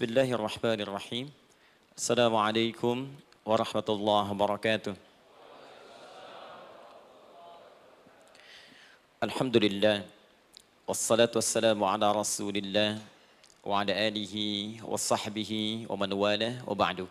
Bismillahirrahmanirrahim. Assalamualaikum warahmatullahi wabarakatuh. Alhamdulillah. Wassalatu wassalamu ala rasulillah wa ala alihi wa sahbihi wa man wala wa ba'du.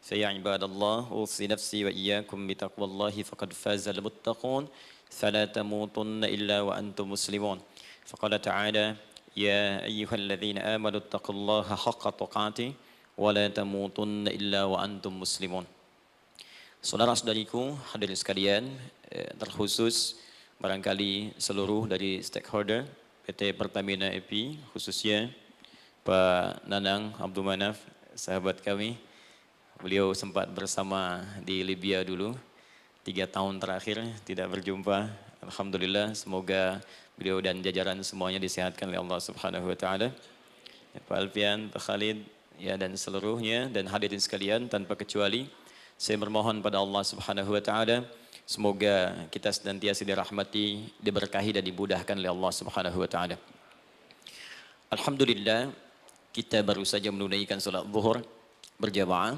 Faya ibadallah, usi nafsi wa iyyakum bitaqwallahi faqad fazal muttaqun. Fala tamutunna illa wa antum muslimun. Faqala ta'ala, ya ayyuhalladzina amanu taqullaha haqqa tuqatih wa la tamutunna illa wa antum muslimun. Saudara-saudariku hadirin sekalian, terkhusus barangkali seluruh dari stakeholder PT Pertamina EP, khususnya Pak Nanang Abdul Manaf, sahabat kami. Beliau sempat bersama di Libya dulu, 3 tahun terakhir tidak berjumpa. Alhamdulillah, semoga beliau dan jajaran semuanya disehatkan oleh Allah Subhanahu wa taala. Ya, Pak Alfian, Pak Khalid, ya dan seluruhnya dan hadirin sekalian tanpa kecuali, saya bermohon pada Allah Subhanahu wa taala semoga kita senantiasa dirahmati, diberkahi dan dimudahkan oleh Allah Subhanahu wa taala. Alhamdulillah, kita baru saja menunaikan salat zuhur berjamaah.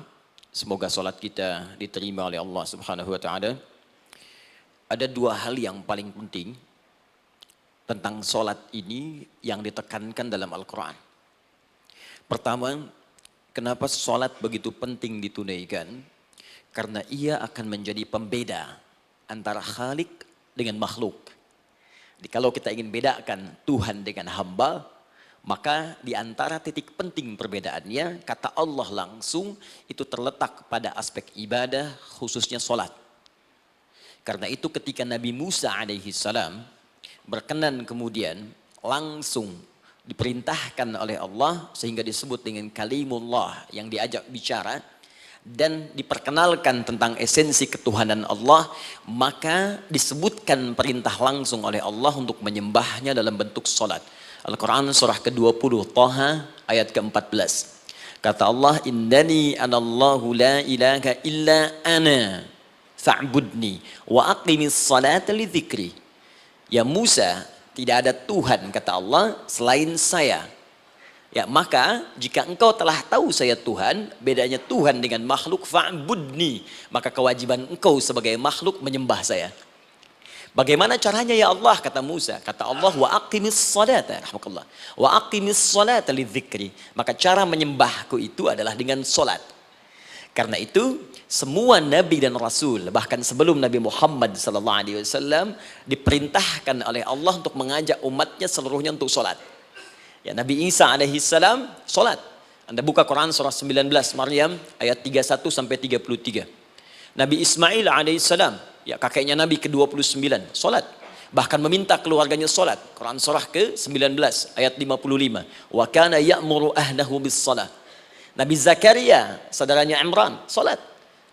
Semoga salat kita diterima oleh Allah Subhanahu wa taala. Ada 2 hal yang paling penting tentang solat ini yang ditekankan dalam Al-Quran. Pertama, kenapa solat begitu penting ditunaikan? Karena ia akan menjadi pembeda antara Khalik dengan makhluk. Jadi kalau kita ingin bedakan Tuhan dengan hamba, maka di antara titik penting perbedaannya, kata Allah langsung itu terletak pada aspek ibadah, khususnya solat. Karena itu ketika Nabi Musa alaihi salam berkenan kemudian langsung diperintahkan oleh Allah sehingga disebut dengan kalimullah yang diajak bicara dan diperkenalkan tentang esensi ketuhanan Allah, maka disebutkan perintah langsung oleh Allah untuk menyembahnya dalam bentuk salat. Al-Quran surah ke-20 Taha ayat ke-14. Kata Allah, innani anallahu la ilaha illa ana fa'budni wa aqimis salata li dzikri. Ya Musa, tidak ada Tuhan kata Allah selain saya. Ya maka jika engkau telah tahu saya Tuhan, bedanya Tuhan dengan makhluk, fa'budni, maka kewajiban engkau sebagai makhluk menyembah saya. Bagaimana caranya ya Allah, kata Musa? Kata Allah, wa aqimis salata, rahmatullah, wa aqimis salata li dzikri. Maka cara menyembahku itu adalah dengan salat. Karena itu semua nabi dan rasul, bahkan sebelum Nabi Muhammad SAW, diperintahkan oleh Allah untuk mengajak umatnya seluruhnya untuk sholat. Ya, Nabi Isa alaihissalam sholat. Anda buka Quran surah 19 Maryam ayat 31 sampai 33. Nabi Ismail alaihissalam, ya kakeknya Nabi ke-29, sholat. Bahkan meminta keluarganya sholat. Quran surah ke-19 ayat 55. Wa kana ya'muru ahlahu bis salah. Nabi Zakaria, saudaranya Imran, salat.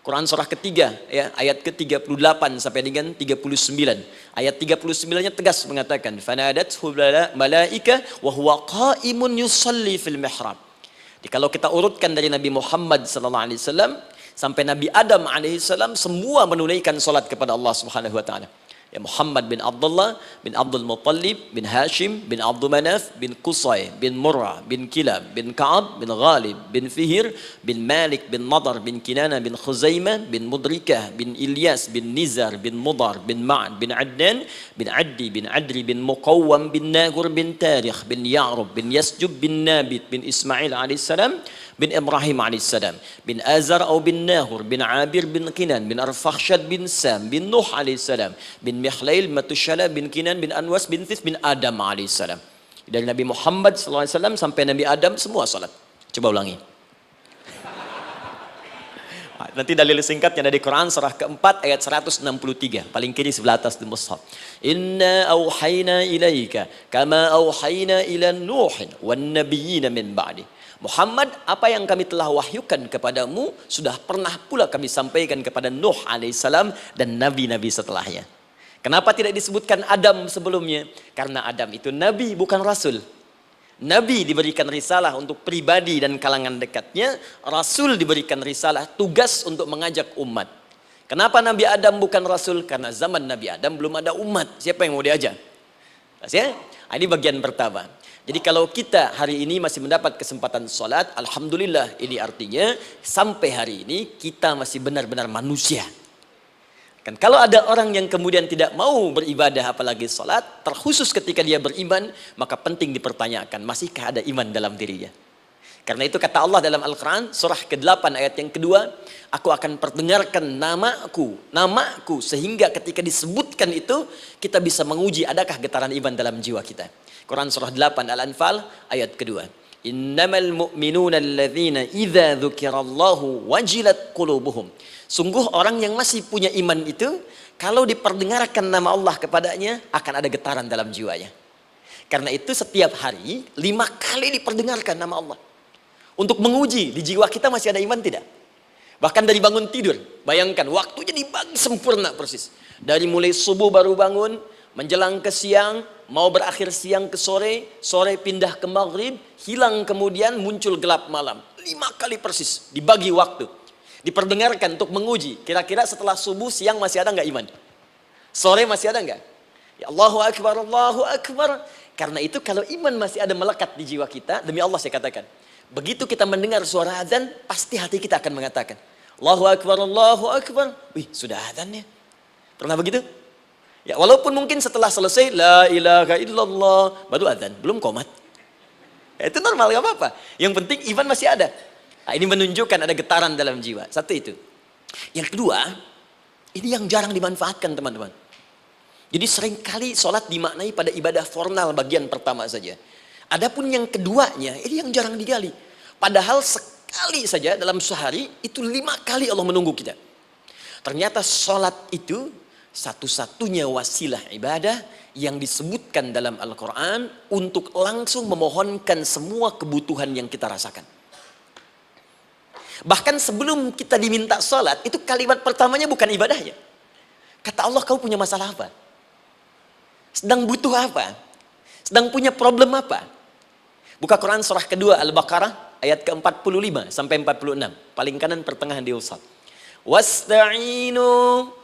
Quran surah ketiga, ya, ayat ke-38 sampai dengan 39. Ayat 39-nya tegas mengatakan, "Fanadathu malaika wa huwa qa'imun yusalli fil mihrab." Jadi kalau kita urutkan dari Nabi Muhammad sallallahu alaihi wasallam sampai Nabi Adam alaihi salam, semua menunaikan salat kepada Allah Subhanahu wa taala. Ya Muhammad bin Abdullah bin Abdul Muttalib bin Hashim bin Abdul Manaf bin Qusay bin Murrah bin Kilab bin Ka'ab bin Ghalib bin Fihir bin Malik bin Nadar bin Kinana bin Khuzaimah bin Mudrikah bin Ilyas bin Nizar bin Mudar bin Ma'ad bin Adnan bin Addi bin Adri bin Muqawwam bin Nagur bin Tarikh bin Ya'rub bin Yasjub bin Nabit bin Ismail alaihissalam bin Ibrahim alaihissalam bin Azar atau bin Nahur bin Abir bin Kinan bin Arfakhshad bin Sam bin Nuh alaihissalam bin Mihlail Matushala bin Kinan bin Anwas bin Thith bin Adam alaihissalam. Dari Nabi Muhammad SAW sampai Nabi Adam semua salat. Coba ulangi. Nanti dalil singkatnya dari Quran surah keempat ayat 163, paling kiri sebelah atas di mushaf. Inna auhayna ilaika kama auhayna ila Nuhin wan nabiyina min ba'di. Muhammad, apa yang kami telah wahyukan kepadamu sudah pernah pula kami sampaikan kepada Nuh alaihissalam dan nabi-nabi setelahnya. Kenapa tidak disebutkan Adam sebelumnya? Karena Adam itu nabi bukan rasul. Nabi diberikan risalah untuk pribadi dan kalangan dekatnya, rasul diberikan risalah tugas untuk mengajak umat. Kenapa Nabi Adam bukan rasul? Karena zaman Nabi Adam belum ada umat. Siapa yang mau diajak? Ya? Ini bagian pertama. Jadi kalau kita hari ini masih mendapat kesempatan sholat, alhamdulillah, ini artinya sampai hari ini kita masih benar-benar manusia. Kan kalau ada orang yang kemudian tidak mau beribadah apalagi sholat, terkhusus ketika dia beriman, maka penting dipertanyakan, masihkah ada iman dalam dirinya? Karena itu kata Allah dalam Al-Quran, surah ke-8 ayat yang kedua, aku akan perdengarkan namaku, sehingga ketika disebutkan itu, kita bisa menguji adakah getaran iman dalam jiwa kita. Quran surah 8 Al-Anfal ayat kedua. Innamal mu'minuna alladzina idza dzukirallahu wajilat qulubuhum. Sungguh orang yang masih punya iman itu, kalau diperdengarkan nama Allah kepadanya, akan ada getaran dalam jiwanya. Karena itu setiap hari 5 kali diperdengarkan nama Allah. Untuk menguji di jiwa kita masih ada iman tidak? Bahkan dari bangun tidur, bayangkan waktunya dibagi sempurna persis. Dari mulai subuh baru bangun, menjelang ke siang, mau berakhir siang ke sore, sore pindah ke maghrib, hilang kemudian muncul gelap malam. 5 kali persis dibagi waktu. Diperdengarkan untuk menguji. Kira-kira setelah subuh siang masih ada nggak iman? Sore masih ada nggak? Ya Allahu Akbar, Allahu Akbar. Karena itu kalau iman masih ada melekat di jiwa kita, demi Allah saya katakan, begitu kita mendengar suara azan, pasti hati kita akan mengatakan, Allahu Akbar, Allahu Akbar. Wih, sudah azannya. Pernah begitu? Ya, walaupun mungkin setelah selesai, La ilaha illallah, baru azan, belum qomat. Ya, itu normal, gak apa-apa. Yang penting iman masih ada. Nah, ini menunjukkan ada getaran dalam jiwa. Satu itu. Yang kedua, ini yang jarang dimanfaatkan teman-teman. Jadi seringkali sholat dimaknai pada ibadah formal bagian pertama saja. Adapun yang keduanya, ini yang jarang digali. Padahal sekali saja dalam sehari, itu 5 kali Allah menunggu kita. Ternyata sholat itu satu-satunya wasilah ibadah yang disebutkan dalam Al-Quran untuk langsung memohonkan semua kebutuhan yang kita rasakan. Bahkan sebelum kita diminta sholat, itu kalimat pertamanya bukan ibadahnya. Kata Allah, kau punya masalah apa? Sedang butuh apa? Sedang punya problem apa? Buka Quran surah kedua Al-Baqarah ayat ke-45 sampai 46. Paling kanan pertengahan di usad. Wasta'inu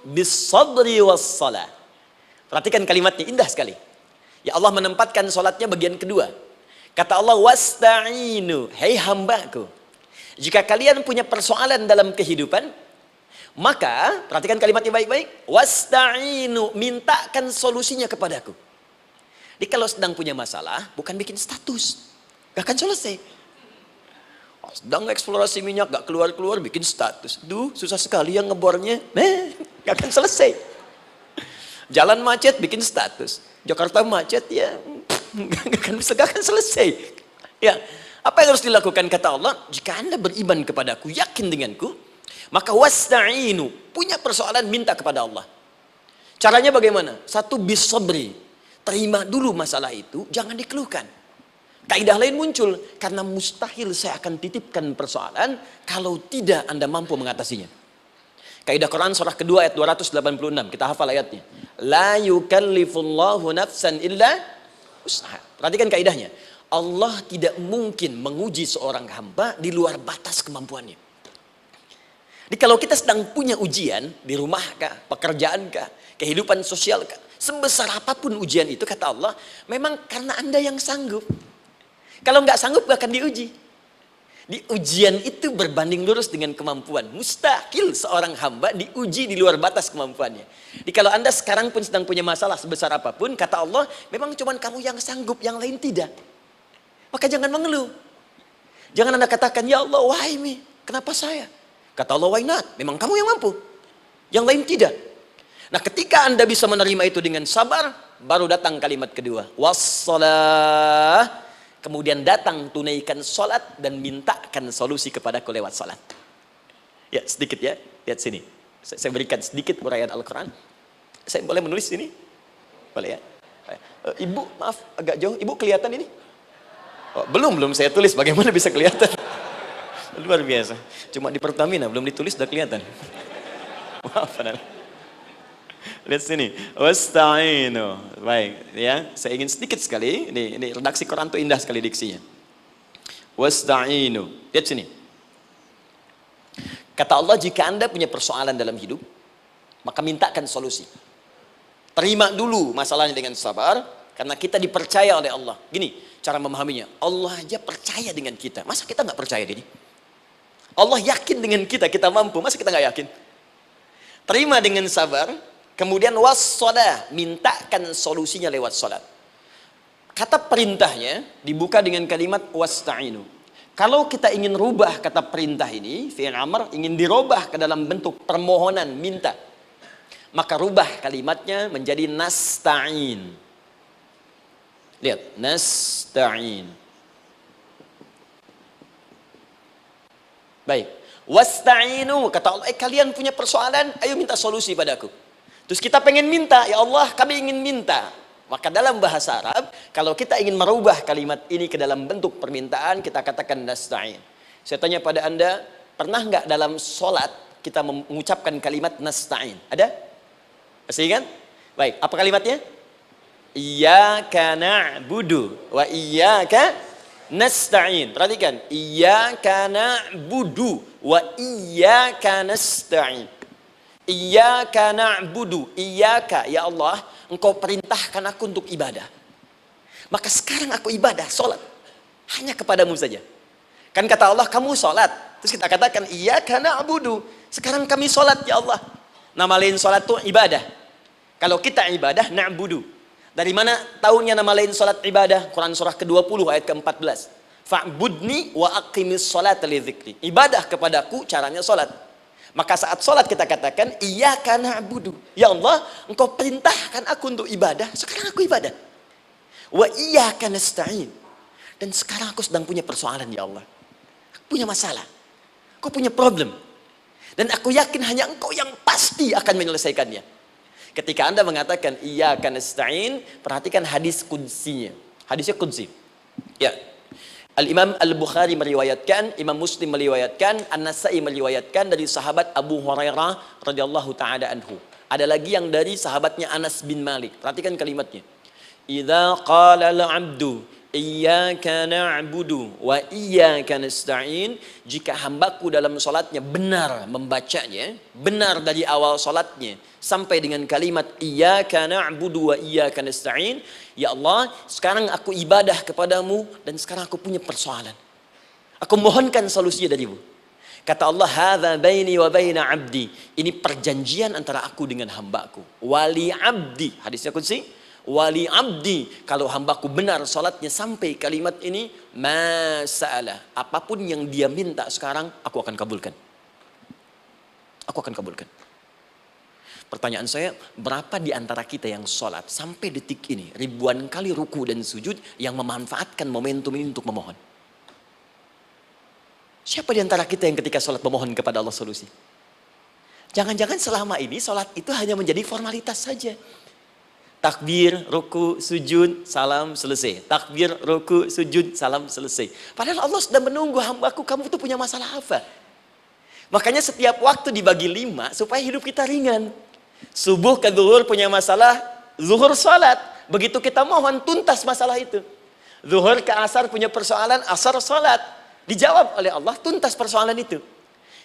bis-sabri was-salah. Perhatikan kalimatnya, indah sekali. Ya Allah menempatkan sholatnya bagian kedua. Kata Allah, wasta'inu, hei hambaku, jika kalian punya persoalan dalam kehidupan, maka, perhatikan kalimatnya baik-baik, wasta'inu, mintakan solusinya kepadaku. Jadi kalau sedang punya masalah, bukan bikin status, gak akan selesai. Sedang eksplorasi minyak, gak keluar-keluar, bikin status. Duh, susah sekali yang ngebornya, gak akan selesai. Jalan macet, bikin status. Jakarta macet, ya, gak akan selesai. Ya, apa yang harus dilakukan kata Allah? Jika Anda beriman kepadaku, yakin denganku, maka wasta'inu, punya persoalan minta kepada Allah. Caranya bagaimana? Satu, bis-sabri, terima dulu masalah itu, jangan dikeluhkan. Kaidah lain muncul, karena mustahil saya akan titipkan persoalan kalau tidak Anda mampu mengatasinya. Kaidah Quran surah kedua ayat 286, kita hafal ayatnya. La yukallifullahu nafsan illa usaha. Perhatikan kaidahnya. Allah tidak mungkin menguji seorang hamba di luar batas kemampuannya. Jadi kalau kita sedang punya ujian di rumah kah, pekerjaan kah, kehidupan sosial kah, sebesar apapun ujian itu kata Allah, memang karena Anda yang sanggup. Kalau nggak sanggup gak akan diuji. Di ujian itu berbanding lurus dengan kemampuan. Mustahil seorang hamba diuji di luar batas kemampuannya. Jadi kalau Anda sekarang pun sedang punya masalah sebesar apapun, kata Allah, memang cuma kamu yang sanggup, yang lain tidak. Maka jangan mengeluh. Jangan Anda katakan, ya Allah, why me? Kenapa saya? Kata Allah, why not? Memang kamu yang mampu. Yang lain tidak. Nah, ketika Anda bisa menerima itu dengan sabar, baru datang kalimat kedua. Wassalah. Kemudian datang tunaikan sholat dan mintakan solusi kepadaku lewat sholat. Ya, sedikit ya. Lihat sini. Saya berikan sedikit uraian Al-Quran. Saya boleh menulis sini? Boleh ya? Ibu, maaf, agak jauh. Ibu kelihatan ini? Oh, belum saya tulis, bagaimana bisa kelihatan? Luar biasa. Cuma di Pertamina belum ditulis udah kelihatan. Maaf, lihat sini. Wasta'inu. Baik, ya. Saya ingin sedikit sekali. Ini redaksi Quran tuh indah sekali diksinya. Wasta'inu. Lihat sini. Kata Allah, jika Anda punya persoalan dalam hidup, maka mintakan solusi. Terima dulu masalahnya dengan sabar, karena kita dipercaya oleh Allah. Gini, cara memahaminya. Allah aja percaya dengan kita. Masa kita nggak percaya diri? Allah yakin dengan kita, kita mampu. Masa kita nggak yakin? Terima dengan sabar. Kemudian wassalah, mintakan solusinya lewat salat. Kata perintahnya dibuka dengan kalimat wasta'inu. Kalau kita ingin rubah kata perintah ini, fi'il amr, ingin dirubah ke dalam bentuk permohonan, minta, maka rubah kalimatnya menjadi nasta'in. Lihat, nasta'in. Baik. Wasta'inu, kata Allah, kalian punya persoalan, ayo minta solusi padaku. Terus kita pengen minta, ya Allah, kami ingin minta. Maka dalam bahasa Arab, kalau kita ingin merubah kalimat ini ke dalam bentuk permintaan, kita katakan nasta'in. Saya tanya pada Anda, pernah nggak dalam sholat kita mengucapkan kalimat nasta'in? Ada? Masih ingat? Baik, apa kalimatnya? Iyyaka na'budu wa iyyaka nasta'in. Perhatikan, iyyaka na'budu wa iyyaka nasta'in. Iyyaka na'budu, iyyaka, ya Allah, Engkau perintahkan aku untuk ibadah. Maka sekarang aku ibadah, sholat. Hanya kepadamu saja. Kan kata Allah, kamu sholat. Terus kita katakan, iyyaka na'budu. Sekarang kami sholat, ya Allah. Nama lain sholat itu ibadah. Kalau kita ibadah, na'budu. Dari mana tahunnya nama lain sholat ibadah? Quran surah ke-20 ayat ke-14. Fa'budni wa aqimis sholata li dzikri. Ibadah kepadaku, caranya sholat. Maka saat sholat kita katakan, iyyaka na'budu. Ya Allah, Engkau perintahkan aku untuk ibadah. Sekarang aku ibadah. Wa iyyaka nasta'in. Dan sekarang aku sedang punya persoalan, ya Allah. Aku punya masalah. Aku punya problem. Dan aku yakin hanya Engkau yang pasti akan menyelesaikannya. Ketika Anda mengatakan, iyyaka nasta'in, perhatikan hadis qudsinya. Hadisnya qudsi. Ya. Al-Imam Al-Bukhari meriwayatkan, Imam Muslim meriwayatkan, An-Nasai meriwayatkan dari sahabat Abu Hurairah radhiyallahu taala anhu. Ada lagi yang dari sahabatnya Anas bin Malik. Perhatikan kalimatnya. Idza qala al-'abdu iyyaka na'budu wa iyyaka nasta'in, jika hambaku dalam salatnya benar membacanya, benar dari awal salatnya sampai dengan kalimat iyyaka na'budu wa iyyaka nasta'in, ya Allah, sekarang aku ibadah kepadamu dan sekarang aku punya persoalan. Aku mohonkan solusinya darimu. Kata Allah, hadza baini wa baina 'abdi. Ini perjanjian antara aku dengan hambaku. Wali 'abdi. Hadisnya qudsi. Wali 'abdi. Kalau hambaku benar salatnya sampai kalimat ini, masa'alah. Apapun yang dia minta sekarang, aku akan kabulkan. Aku akan kabulkan. Pertanyaan saya, berapa di antara kita yang sholat sampai detik ini, ribuan kali ruku dan sujud, yang memanfaatkan momentum ini untuk memohon? Siapa di antara kita yang ketika sholat memohon kepada Allah solusi? Jangan-jangan selama ini sholat itu hanya menjadi formalitas saja. Takbir, ruku, sujud, salam, selesai. Takbir, ruku, sujud, salam, selesai. Padahal Allah sudah menunggu hambaku, kamu tuh punya masalah apa? Makanya setiap waktu dibagi 5 supaya hidup kita ringan. Subuh ke zuhur punya masalah, zuhur salat. Begitu kita mohon, tuntas masalah itu. Zuhur ke asar punya persoalan, asar salat. Dijawab oleh Allah, tuntas persoalan itu.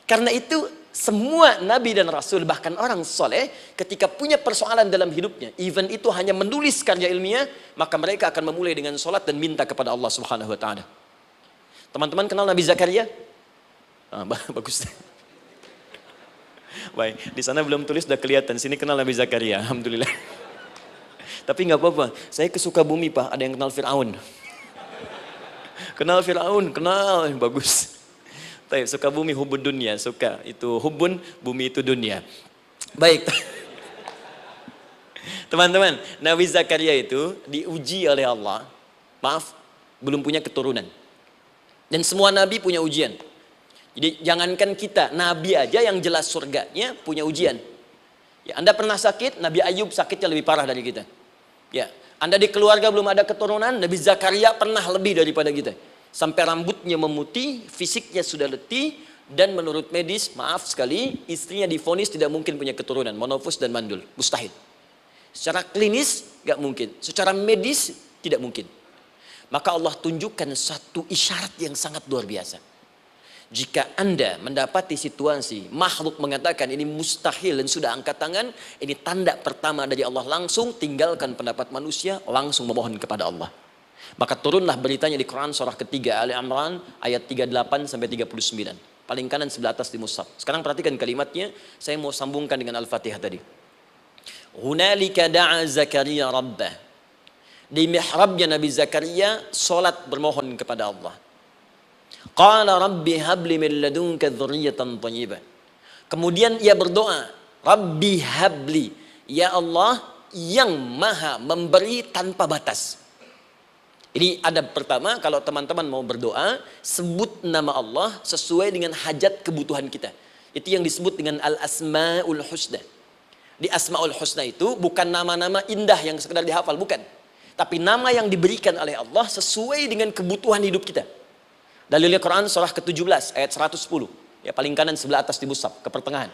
Karena itu semua nabi dan rasul, bahkan orang soleh, ketika punya persoalan dalam hidupnya, even itu hanya menulis karya ilmiah, maka mereka akan memulai dengan salat dan minta kepada Allah Subhanahu wa taala. Teman-teman kenal Nabi Zakaria? Bagus. Baik, di sana belum tulis, sudah kelihatan. Sini kenal Nabi Zakaria, alhamdulillah. Tapi nggak apa-apa. Saya ke Sukabumi, Pak. Ada yang kenal Fir'aun. Kenal Fir'aun, kenal, bagus. Baik, Sukabumi hubun dunia, suka itu hubun, bumi itu dunia. Baik. Teman-teman, Nabi Zakaria itu diuji oleh Allah. Maaf, belum punya keturunan. Dan semua nabi punya ujian. Jadi jangankan kita, nabi aja yang jelas surganya punya ujian. Ya, Anda pernah sakit, Nabi Ayub sakitnya lebih parah dari kita. Ya, Anda di keluarga belum ada keturunan, Nabi Zakaria pernah lebih daripada kita. Sampai rambutnya memutih, fisiknya sudah letih, dan menurut medis, maaf sekali, istrinya divonis tidak mungkin punya keturunan, monofus dan mandul, mustahil. Secara klinis gak mungkin, secara medis tidak mungkin. Maka Allah tunjukkan satu isyarat yang sangat luar biasa. Jika Anda mendapati situasi makhluk mengatakan ini mustahil dan sudah angkat tangan, ini tanda pertama dari Allah, langsung tinggalkan pendapat manusia, langsung memohon kepada Allah. Maka turunlah beritanya di Quran surah ketiga Ali Imran ayat 38 sampai 39. Paling kanan sebelah atas di mushaf. Sekarang perhatikan kalimatnya, saya mau sambungkan dengan Al-Fatihah tadi. Hunalika da'a Zakaria rabbah. Di mihrabnya Nabi Zakaria salat bermohon kepada Allah. Qala rabbi habli min ladunka dzurriyyatan thayyibah. Kemudian ia berdoa, Rabbi habli, ya Allah yang maha memberi tanpa batas. Ini adab pertama, kalau teman-teman mau berdoa, sebut nama Allah sesuai dengan hajat kebutuhan kita. Itu yang disebut dengan al-asma'ul husna. Di asma'ul husna itu bukan nama-nama indah yang sekedar dihafal, bukan. Tapi nama yang diberikan oleh Allah sesuai dengan kebutuhan hidup kita. Dalilnya Quran surah ke-17 ayat 110. Ya, paling kanan sebelah atas di mushaf, ke pertengahan.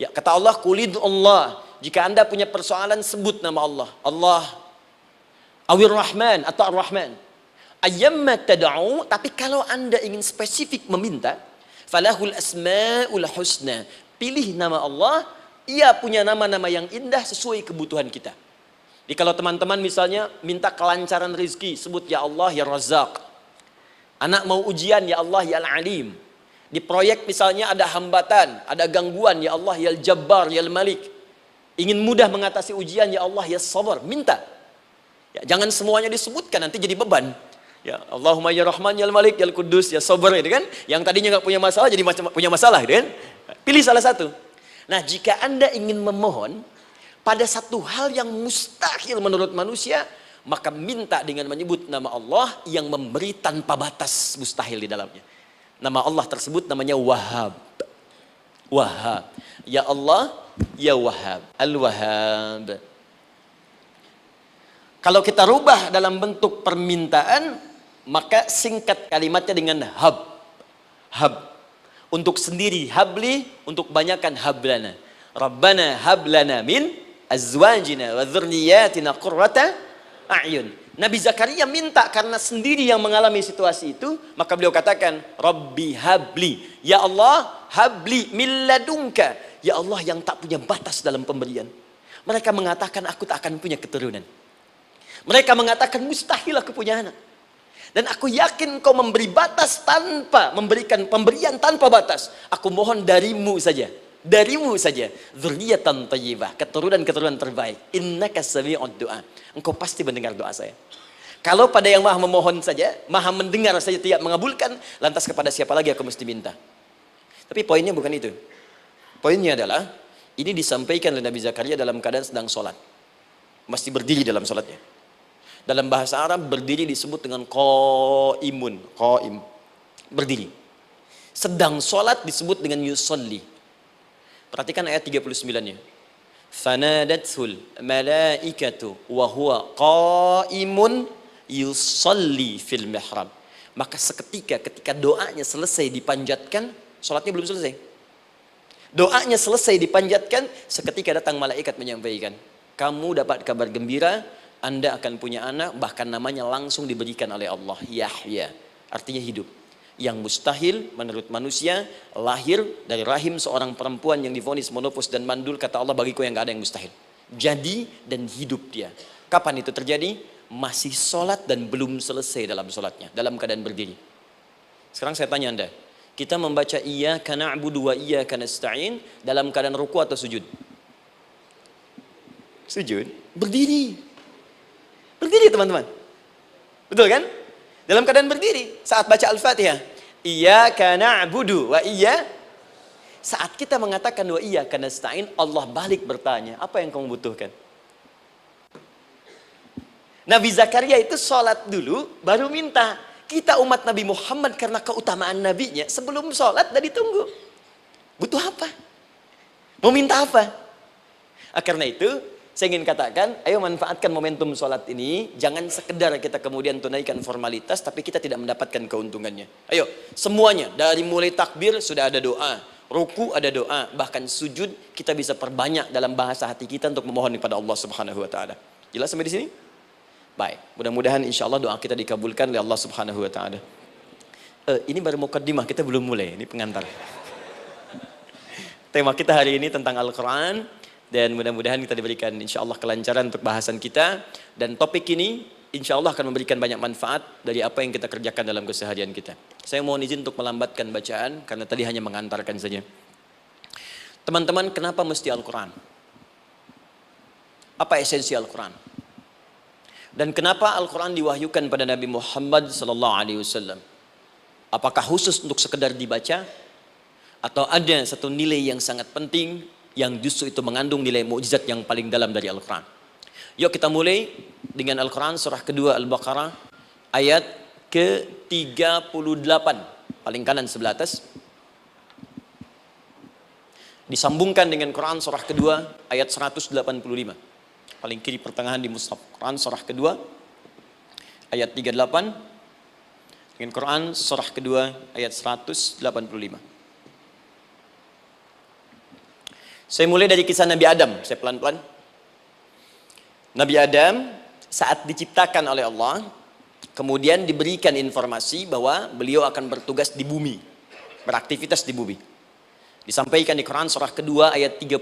Ya, kata Allah, Qulid Allah. Jika Anda punya persoalan, sebut nama Allah. Allah Awir Rahman atau Ar-Rahman. Ayyamma tad'u, tapi kalau Anda ingin spesifik meminta, falahul asmaul husna. Pilih nama Allah, ia punya nama-nama yang indah sesuai kebutuhan kita. Jadi kalau teman-teman misalnya minta kelancaran rezeki, sebut ya Allah ya Razzaq. Anak mau ujian, ya Allah ya Al-Alim. Di proyek misalnya ada hambatan, ada gangguan, ya Allah ya Al-Jabbar ya Al-Malik. Ingin mudah mengatasi ujian, ya Allah ya Sabar. Minta. Ya, jangan semuanya disebutkan, nanti jadi beban. Ya, Allahumma ya Rahman ya Al-Malik ya Al-Quddus ya Sabar, gitu kan? Yang tadinya nggak punya masalah jadi punya masalah, gitu kan? Pilih salah satu. Nah, jika Anda ingin memohon pada satu hal yang mustahil menurut manusia, maka minta dengan menyebut nama Allah yang memberi tanpa batas, mustahil di dalamnya. Nama Allah tersebut namanya Wahhab. Wahhab. Ya Allah, ya Wahhab. Al-Wahhab. Kalau kita rubah dalam bentuk permintaan, maka singkat kalimatnya dengan hab. Hab. Untuk sendiri habli, untuk banyakkan hablana. Rabbana hablana min azwajina wa dzurriyyatina qurrata a'yun. Nabi Zakaria minta karena sendiri yang mengalami situasi itu, maka beliau katakan, Rabbi habli. Ya Allah, habli min ladunka. Ya Allah yang tak punya batas dalam pemberian. Mereka mengatakan aku tak akan punya keturunan. Mereka mengatakan mustahil aku punya anak. Dan aku yakin kau memberi batas tanpa memberikan pemberian tanpa batas. Aku mohon darimu saja. Darimu saja. Dzurriyyatan thayyibah, keturunan-keturunan terbaik. Innaka sami'ud du'a. Engkau pasti mendengar doa saya. Kalau pada yang maha memohon saja, maha mendengar saja tidak mengabulkan, lantas kepada siapa lagi aku mesti minta? Tapi poinnya bukan itu. Poinnya adalah ini disampaikan oleh Nabi Zakaria dalam keadaan sedang sholat. Masih berdiri dalam sholatnya. Dalam bahasa Arab berdiri disebut dengan qaimun, qaim, berdiri. Sedang sholat disebut dengan yusolli. Perhatikan ayat 39-nya. Fanadatul malaikatu wa huwa qaimun yusolli fil mihrab. Maka seketika ketika doanya selesai dipanjatkan, sholatnya belum selesai. Doanya selesai dipanjatkan, seketika datang malaikat menyampaikan, kamu dapat kabar gembira, Anda akan punya anak, bahkan namanya langsung diberikan oleh Allah, Yahya, artinya hidup. Yang mustahil menurut manusia, lahir dari rahim seorang perempuan yang divonis monopos dan mandul, kata Allah, bagiku yang gak ada yang mustahil. Jadi dan hidup dia. Kapan itu terjadi? Masih sholat dan belum selesai dalam sholatnya, dalam keadaan berdiri. Sekarang saya tanya Anda, kita membaca iyyaka na'budu wa iyyaka nasta'in dalam keadaan ruku atau sujud? Sujud, berdiri. Berdiri teman-teman. Betul kan? Dalam keadaan berdiri saat baca Al-Fatihah. Iyyaka na'budu wa saat kita mengatakan wa iyyaka nasta'in, Allah balik bertanya, apa yang kamu butuhkan? Nabi Zakaria itu sholat dulu baru minta. Kita umat Nabi Muhammad karena keutamaan nabinya, sebelum sholat udah ditunggu. Butuh apa? Mau minta apa? Karena itu saya ingin katakan, ayo manfaatkan momentum sholat ini. Jangan sekedar kita kemudian tunaikan formalitas, tapi kita tidak mendapatkan keuntungannya. Ayo, semuanya. Dari mulai takbir sudah ada doa. Ruku ada doa. Bahkan sujud kita bisa perbanyak dalam bahasa hati kita untuk memohon kepada Allah Subhanahu Wa Taala. Jelas sampai di sini? Baik. Mudah-mudahan insya Allah doa kita dikabulkan oleh Allah Subhanahu Wa Taala. Ini baru mukaddimah, kita belum mulai. Ini pengantar. Tema kita hari ini tentang Al-Quran. Dan mudah-mudahan kita diberikan insya Allah kelancaran untuk bahasan kita. Dan topik ini insya Allah akan memberikan banyak manfaat dari apa yang kita kerjakan dalam keseharian kita. Saya mohon izin untuk melambatkan bacaan, karena tadi hanya mengantarkan saja. Teman-teman, kenapa mesti Al-Quran? Apa esensi Al-Quran? Dan kenapa Al-Quran diwahyukan pada Nabi Muhammad SAW? Apakah khusus untuk sekedar dibaca? Atau ada satu nilai yang sangat penting yang justru itu mengandung nilai mukjizat yang paling dalam dari Al-Quran? Yuk kita mulai dengan Al-Quran surah kedua Al-Baqarah ayat ke-38, paling kanan sebelah atas. Disambungkan dengan Quran surah kedua ayat 185, paling kiri pertengahan di mushaf. Quran surah kedua ayat 38 dengan Quran surah kedua ayat 185. Saya mulai dari kisah Nabi Adam, saya pelan-pelan. Nabi Adam saat diciptakan oleh Allah, kemudian diberikan informasi bahwa beliau akan bertugas di bumi, beraktivitas di bumi. Disampaikan di Quran surah kedua ayat 30,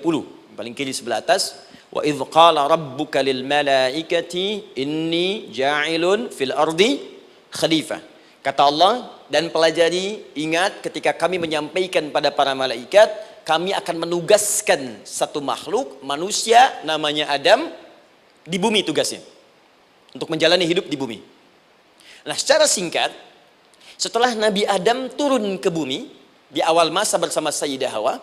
paling kiri sebelah atas. Wa idh qala rabbuka lil malaikati inni ja'ilun fil ardi khalifah. Kata Allah, dan pelajari, ingat ketika kami menyampaikan pada para malaikat, kami akan menugaskan satu makhluk, manusia namanya Adam, di bumi tugasnya, untuk menjalani hidup di bumi. Nah, secara singkat, setelah Nabi Adam turun ke bumi di awal masa bersama Sayyidah Hawa,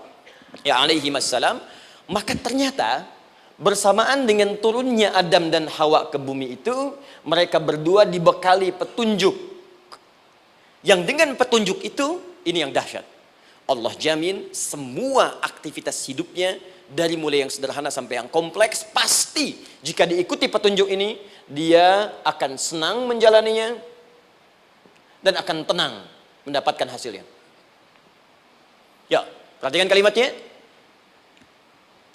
ya alaihi wassalam, maka ternyata bersamaan dengan turunnya Adam dan Hawa ke bumi itu, mereka berdua dibekali petunjuk. Yang dengan petunjuk itu, ini yang dahsyat. Allah jamin semua aktivitas hidupnya, dari mulai yang sederhana sampai yang kompleks, pasti jika diikuti petunjuk ini, dia akan senang menjalaninya dan akan tenang mendapatkan hasilnya. Ya, perhatikan kalimatnya.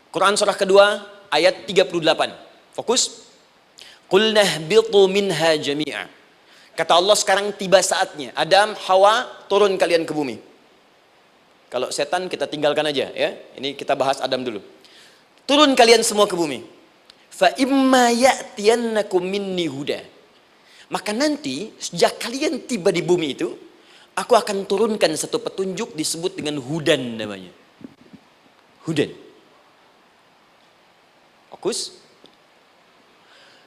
Quran surah kedua ayat 38. Fokus. Qul nahbitu minha jami'a. Kata Allah, sekarang tiba saatnya. Adam, Hawa, turun kalian ke bumi. Kalau setan kita tinggalkan aja ya. Ini kita bahas Adam dulu. Turun kalian semua ke bumi. Fa imma ya'tiyannakum minni huda. Maka nanti sejak kalian tiba di bumi itu, aku akan turunkan satu petunjuk disebut dengan hudan namanya. Hudan. Fokus.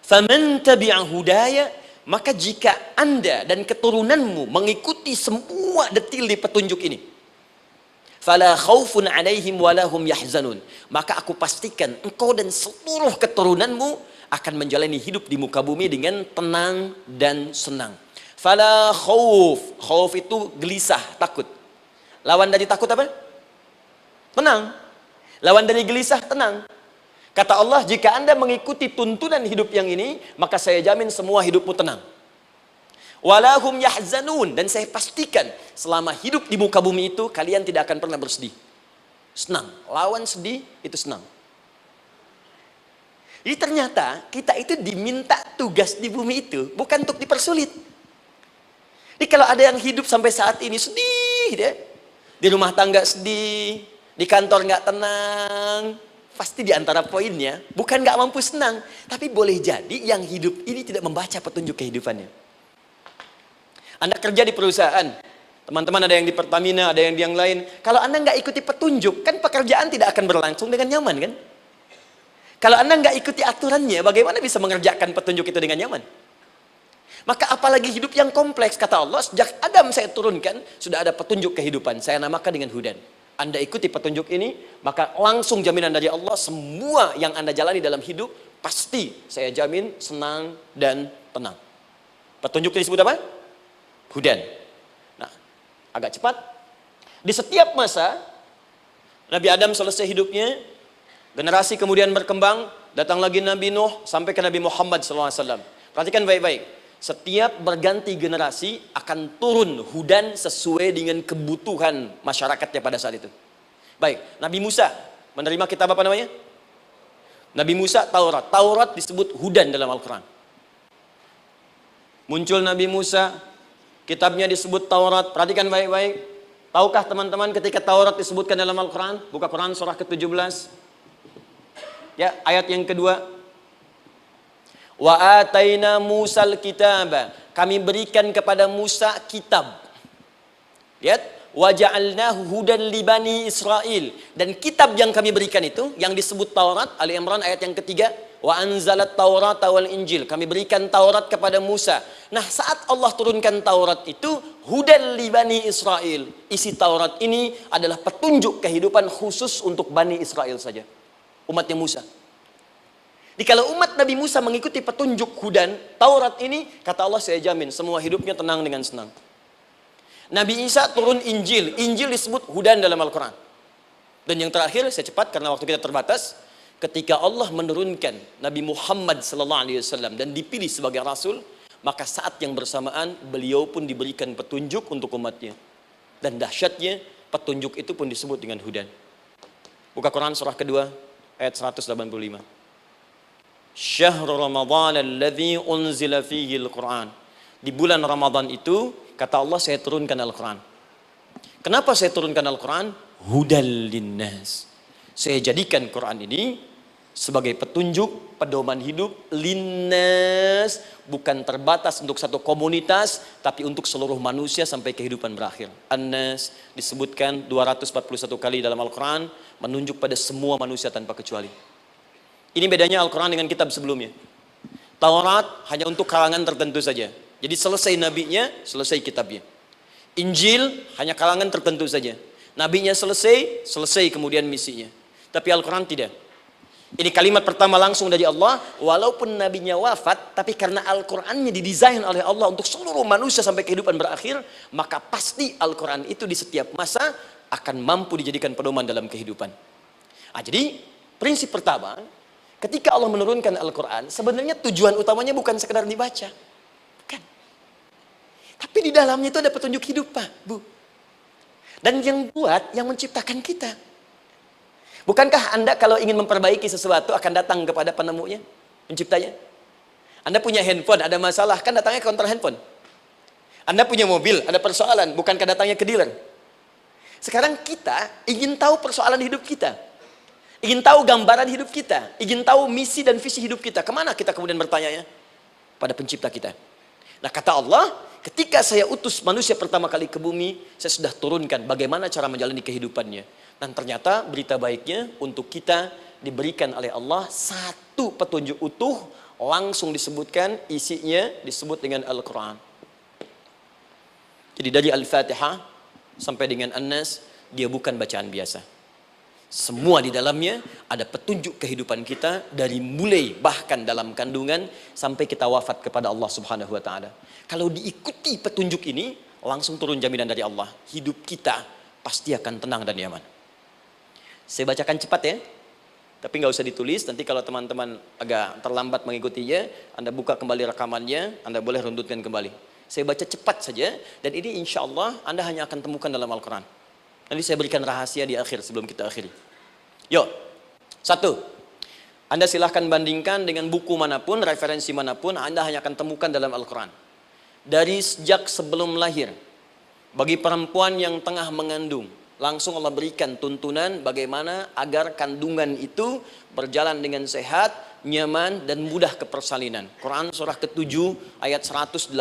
Faman tabi'a hudaya, maka jika Anda dan keturunanmu mengikuti semua detil di petunjuk ini, fala khaufun alaihim walahum yahzanun, maka aku pastikan engkau dan seluruh keturunanmu akan menjalani hidup di muka bumi dengan tenang dan senang. Fala khauf, khauf itu gelisah, takut. Lawan dari takut apa? Tenang. Lawan dari gelisah, tenang. Kata Allah, jika Anda mengikuti tuntunan hidup yang ini, maka saya jamin semua hidupmu tenang. Walahum yahzanun, dan saya pastikan selama hidup di muka bumi itu kalian tidak akan pernah bersedih. Senang, lawan sedih itu senang. Jadi ternyata kita itu diminta tugas di bumi itu bukan untuk dipersulit. Jadi kalau ada yang hidup sampai saat ini sedih deh, di rumah tangga sedih, di kantor nggak tenang, pasti di antara poinnya bukan nggak mampu senang, tapi boleh jadi yang hidup ini tidak membaca petunjuk kehidupannya. Anda kerja di perusahaan, teman-teman ada yang di Pertamina, ada yang di yang lain. Kalau Anda nggak ikuti petunjuk, kan pekerjaan tidak akan berlangsung dengan nyaman kan? Kalau Anda nggak ikuti aturannya, bagaimana bisa mengerjakan petunjuk itu dengan nyaman? Maka apalagi hidup yang kompleks, kata Allah, sejak Adam saya turunkan, sudah ada petunjuk kehidupan, saya namakan dengan hudan. Anda ikuti petunjuk ini, maka langsung jaminan dari Allah, semua yang Anda jalani dalam hidup, pasti saya jamin senang dan tenang. Petunjuk ini disebut apa? Hudan. Nah, agak cepat. Di setiap masa Nabi Adam selesai hidupnya, generasi kemudian berkembang, datang lagi Nabi Nuh sampai ke Nabi Muhammad SAW. Perhatikan baik-baik. Setiap berganti generasi akan turun hudan sesuai dengan kebutuhan masyarakatnya pada saat itu. Baik, Nabi Musa menerima kitab apa namanya? Nabi Musa Taurat. Taurat disebut hudan dalam Al-Quran. Muncul Nabi Musa, kitabnya disebut Taurat. Perhatikan baik-baik. Tahukah teman-teman ketika Taurat disebutkan dalam Al-Quran? Buka Quran surah ke-17. Ya, ayat yang kedua. Wa ataina Musal kitaba. Kami berikan kepada Musa kitab. Lihat, wa ja'alnahu hudan li bani Israil. Dan kitab yang kami berikan itu, yang disebut Taurat, Ali Imran ayat yang ketiga, wa anzalat Taurata wal Injil. Kami berikan Taurat kepada Musa. Nah, saat Allah turunkan Taurat itu, hudan li bani Israil. Isi Taurat ini adalah petunjuk kehidupan khusus untuk Bani Israel saja. Umatnya Musa. Jadi kalau umat Nabi Musa mengikuti petunjuk hudan, Taurat ini, kata Allah, saya jamin semua hidupnya tenang dengan senang. Nabi Isa turun Injil. Injil disebut hudan dalam Al-Quran. Dan yang terakhir, saya cepat karena waktu kita terbatas. Ketika Allah menurunkan Nabi Muhammad SAW dan dipilih sebagai Rasul, maka saat yang bersamaan beliau pun diberikan petunjuk untuk umatnya. Dan dahsyatnya, petunjuk itu pun disebut dengan hudan. Buka Quran surah kedua, ayat 185. Syahrul Ramadan alladzi unzila fihi al-Quran. Di bulan Ramadan itu, kata Allah, saya turunkan Al-Quran. Kenapa saya turunkan Al-Quran? Hudal linnas. Saya jadikan Quran ini sebagai petunjuk, pedoman hidup linnas, bukan terbatas untuk satu komunitas, tapi untuk seluruh manusia sampai kehidupan berakhir. An-Nas disebutkan 241 kali dalam Al-Quran, menunjuk pada semua manusia tanpa kecuali. Ini bedanya Al-Quran dengan kitab sebelumnya. Taurat hanya untuk kalangan tertentu saja. Jadi selesai nabinya, selesai kitabnya. Injil hanya kalangan tertentu saja. Nabinya selesai, selesai kemudian misinya. Tapi Al-Quran tidak. Ini kalimat pertama langsung dari Allah. Walaupun nabinya wafat, tapi karena Al-Qurannya didesain oleh Allah untuk seluruh manusia sampai kehidupan berakhir, maka pasti Al-Quran itu di setiap masa akan mampu dijadikan pedoman dalam kehidupan. Nah, jadi prinsip pertama, ketika Allah menurunkan Al-Quran, sebenarnya tujuan utamanya bukan sekedar dibaca. Bukan. Tapi di dalamnya itu ada petunjuk hidup, Pak, Bu. Dan yang buat, yang menciptakan kita. Bukankah Anda kalau ingin memperbaiki sesuatu akan datang kepada penemunya, penciptanya? Anda punya handphone, ada masalah, kan datangnya ke counter handphone. Anda punya mobil, ada persoalan, bukankah datangnya ke dealer? Sekarang kita ingin tahu persoalan hidup kita. Ingin tahu gambaran hidup kita. Ingin tahu misi dan visi hidup kita. Kemana kita kemudian bertanya? Pada pencipta kita. Nah, kata Allah, ketika saya utus manusia pertama kali ke bumi, saya sudah turunkan bagaimana cara menjalani kehidupannya. Dan ternyata berita baiknya untuk kita diberikan oleh Allah satu petunjuk utuh, langsung disebutkan, isinya disebut dengan Al-Quran. Jadi dari Al-Fatihah sampai dengan An-Nas, dia bukan bacaan biasa. Semua di dalamnya ada petunjuk kehidupan kita dari mulai bahkan dalam kandungan sampai kita wafat kepada Allah Subhanahu wa taala. Kalau diikuti petunjuk ini, langsung turun jaminan dari Allah. Hidup kita pasti akan tenang dan nyaman. Saya bacakan cepat ya. Tapi nggak usah ditulis, nanti kalau teman-teman agak terlambat mengikutinya, Anda buka kembali rekamannya, Anda boleh runtutkan kembali. Saya baca cepat saja, dan ini insya Allah Anda hanya akan temukan dalam Al-Quran. Nanti saya berikan rahasia di akhir sebelum kita akhiri. Yuk, satu, Anda silahkan bandingkan dengan buku manapun, referensi manapun, Anda hanya akan temukan dalam Al-Quran. Dari sejak sebelum lahir, bagi perempuan yang tengah mengandung, langsung Allah berikan tuntunan bagaimana agar kandungan itu berjalan dengan sehat, nyaman, dan mudah ke persalinan. Quran surah ke-7 ayat 189.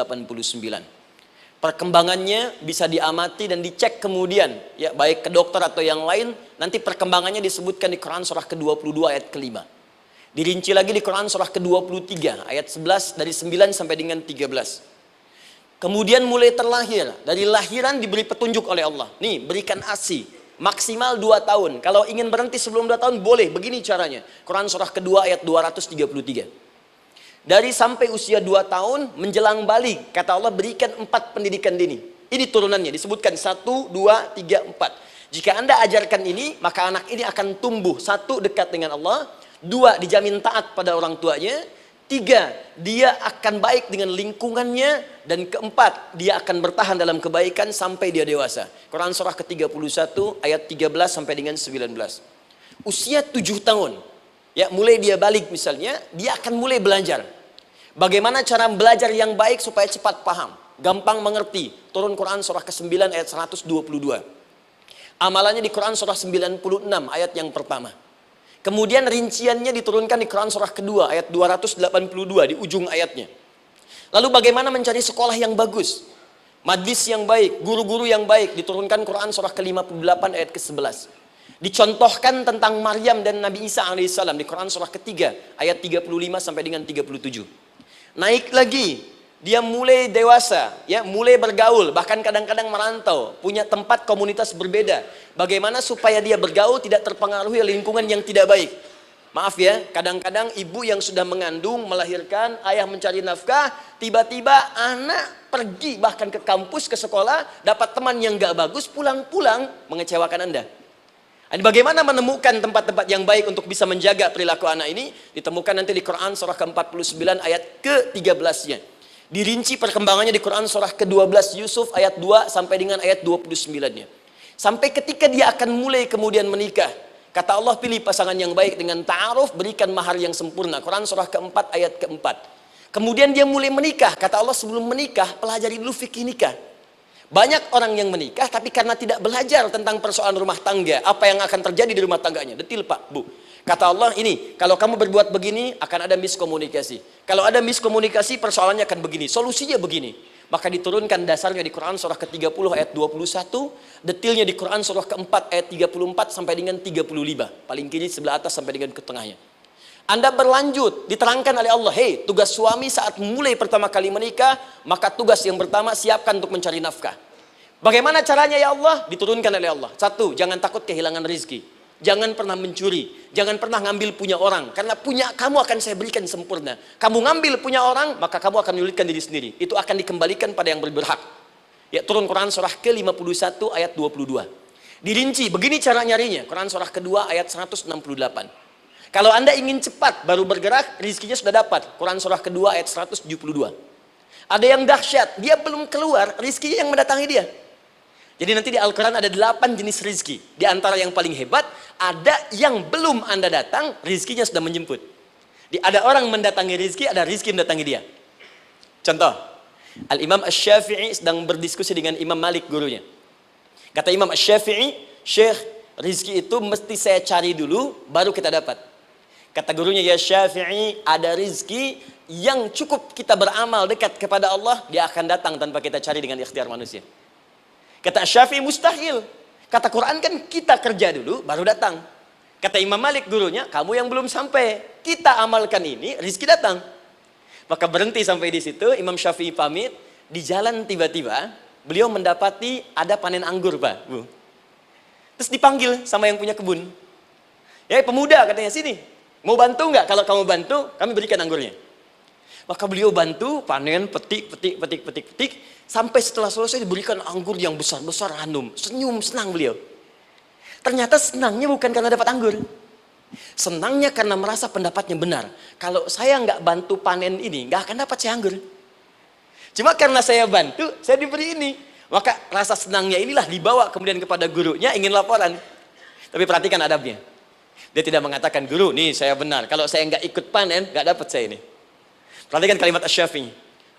Perkembangannya bisa diamati dan dicek kemudian, ya, baik ke dokter atau yang lain. Nanti perkembangannya disebutkan di Quran surah ke-22 ayat ke-5. Dirinci lagi di Quran surah ke-23 ayat 11 dari 9 sampai dengan 13. Kemudian mulai terlahir, dari lahiran diberi petunjuk oleh Allah. Nih, berikan ASI, maksimal 2 tahun. Kalau ingin berhenti sebelum 2 tahun, boleh, begini caranya. Quran surah kedua ayat 233. Dari sampai usia 2 tahun, menjelang balik, kata Allah berikan 4 pendidikan dini. Ini turunannya, disebutkan 1, 2, 3, 4. Jika Anda ajarkan ini, maka anak ini akan tumbuh. 1, dekat dengan Allah. 2, dijamin taat pada orang tuanya. 3, dia akan baik dengan lingkungannya. Dan 4, dia akan bertahan dalam kebaikan sampai dia dewasa. Quran surah ke-31 ayat 13 sampai dengan 19. Usia 7 tahun, ya, mulai dia balik misalnya, dia akan mulai belajar. Bagaimana cara belajar yang baik supaya cepat paham, gampang mengerti. Turun Quran surah ke-9 ayat 122. Amalannya di Quran surah 96 ayat yang pertama. Kemudian rinciannya diturunkan di Quran surah kedua ayat 282 di ujung ayatnya. Lalu bagaimana mencari sekolah yang bagus, majlis yang baik, guru-guru yang baik, diturunkan Quran surah ke-58 ayat ke-11. Dicontohkan tentang Maryam dan Nabi Isa alaihissalam di Quran surah ketiga ayat 35 sampai dengan 37. Naik lagi, dia mulai dewasa, ya, mulai bergaul, bahkan kadang-kadang merantau, punya tempat komunitas berbeda. Bagaimana supaya dia bergaul tidak terpengaruhi lingkungan yang tidak baik. Maaf ya, kadang-kadang ibu yang sudah mengandung, melahirkan, ayah mencari nafkah, tiba-tiba anak pergi bahkan ke kampus, ke sekolah, dapat teman yang gak bagus, pulang-pulang mengecewakan Anda. Ini bagaimana menemukan tempat-tempat yang baik untuk bisa menjaga perilaku anak ini? Ditemukan nanti di Quran surah ke-49 ayat ke-13-nya. Dirinci perkembangannya di Quran surah ke-12 Yusuf ayat 2 sampai dengan ayat 29-nya. Sampai ketika dia akan mulai kemudian menikah. Kata Allah, pilih pasangan yang baik dengan ta'aruf, berikan mahar yang sempurna. Quran surah ke-4 ayat ke-4. Kemudian dia mulai menikah. Kata Allah, sebelum menikah, pelajari dulu fikih nikah. Banyak orang yang menikah, tapi karena tidak belajar tentang persoalan rumah tangga, apa yang akan terjadi di rumah tangganya. Detil Pak, Bu. Kata Allah, ini, kalau kamu berbuat begini, akan ada miskomunikasi. Kalau ada miskomunikasi, persoalannya akan begini. Solusinya begini. Maka diturunkan dasarnya di Quran surah ke-30 ayat 21, detilnya di Quran surah ke-4 ayat 34 sampai dengan 35. Paling kiri sebelah atas sampai dengan ke tengahnya. Anda berlanjut, diterangkan oleh Allah, hei, tugas suami saat mulai pertama kali menikah, maka tugas yang pertama siapkan untuk mencari nafkah. Bagaimana caranya ya Allah? Diturunkan oleh Allah. Satu, jangan takut kehilangan rezeki. Jangan pernah mencuri, jangan pernah ngambil punya orang, karena punya kamu akan saya berikan sempurna. Kamu ngambil punya orang, maka kamu akan menyulitkan diri sendiri. Itu akan dikembalikan pada yang berhak. Ya, turun Quran surah ke-51 ayat 22. Dirinci, begini cara nyarinya. Quran surah kedua ayat 168. Kalau Anda ingin cepat baru bergerak, rizkinya sudah dapat. Quran surah kedua ayat 172. Ada yang dahsyat, dia belum keluar, rizkinya yang mendatangi dia. Jadi nanti di Al-Quran ada 8 jenis rizki. Di antara yang paling hebat, ada yang belum Anda datang, rizkinya sudah menjemput. Ada orang mendatangi rizki, ada rizki mendatangi dia. Contoh, Al-Imam Asy-Syafi'i sedang berdiskusi dengan Imam Malik gurunya. Kata Imam Asy-Syafi'i, Syekh, rizki itu mesti saya cari dulu, baru kita dapat. Kata gurunya, ya Syafi'i, ada rizki yang cukup kita beramal dekat kepada Allah, dia akan datang tanpa kita cari dengan ikhtiar manusia. Kata Syafi'i, mustahil. Kata Quran kan kita kerja dulu baru datang. Kata Imam Malik gurunya, kamu yang belum sampai, kita amalkan ini, rizki datang. Maka berhenti sampai di situ. Imam Syafi'i pamit. Di jalan tiba-tiba beliau mendapati ada panen anggur, Pak, Bu. Terus dipanggil sama yang punya kebun. Ya, pemuda katanya, sini, mau bantu nggak? Kalau kamu bantu, kami berikan anggurnya. Maka beliau bantu, panen, petik. Sampai setelah selesai diberikan anggur yang besar-besar, hanum. Senyum, senang beliau. Ternyata senangnya bukan karena dapat anggur. Senangnya karena merasa pendapatnya benar. Kalau saya nggak bantu panen ini, nggak akan dapat saya anggur. Cuma karena saya bantu, saya diberi ini. Maka rasa senangnya inilah dibawa kemudian kepada gurunya, ingin laporan. Tapi perhatikan adabnya. Dia tidak mengatakan, guru, nih saya benar. Kalau saya nggak ikut panen, nggak dapat saya ini. Perhatikan kalimat Asy-Syafi'i.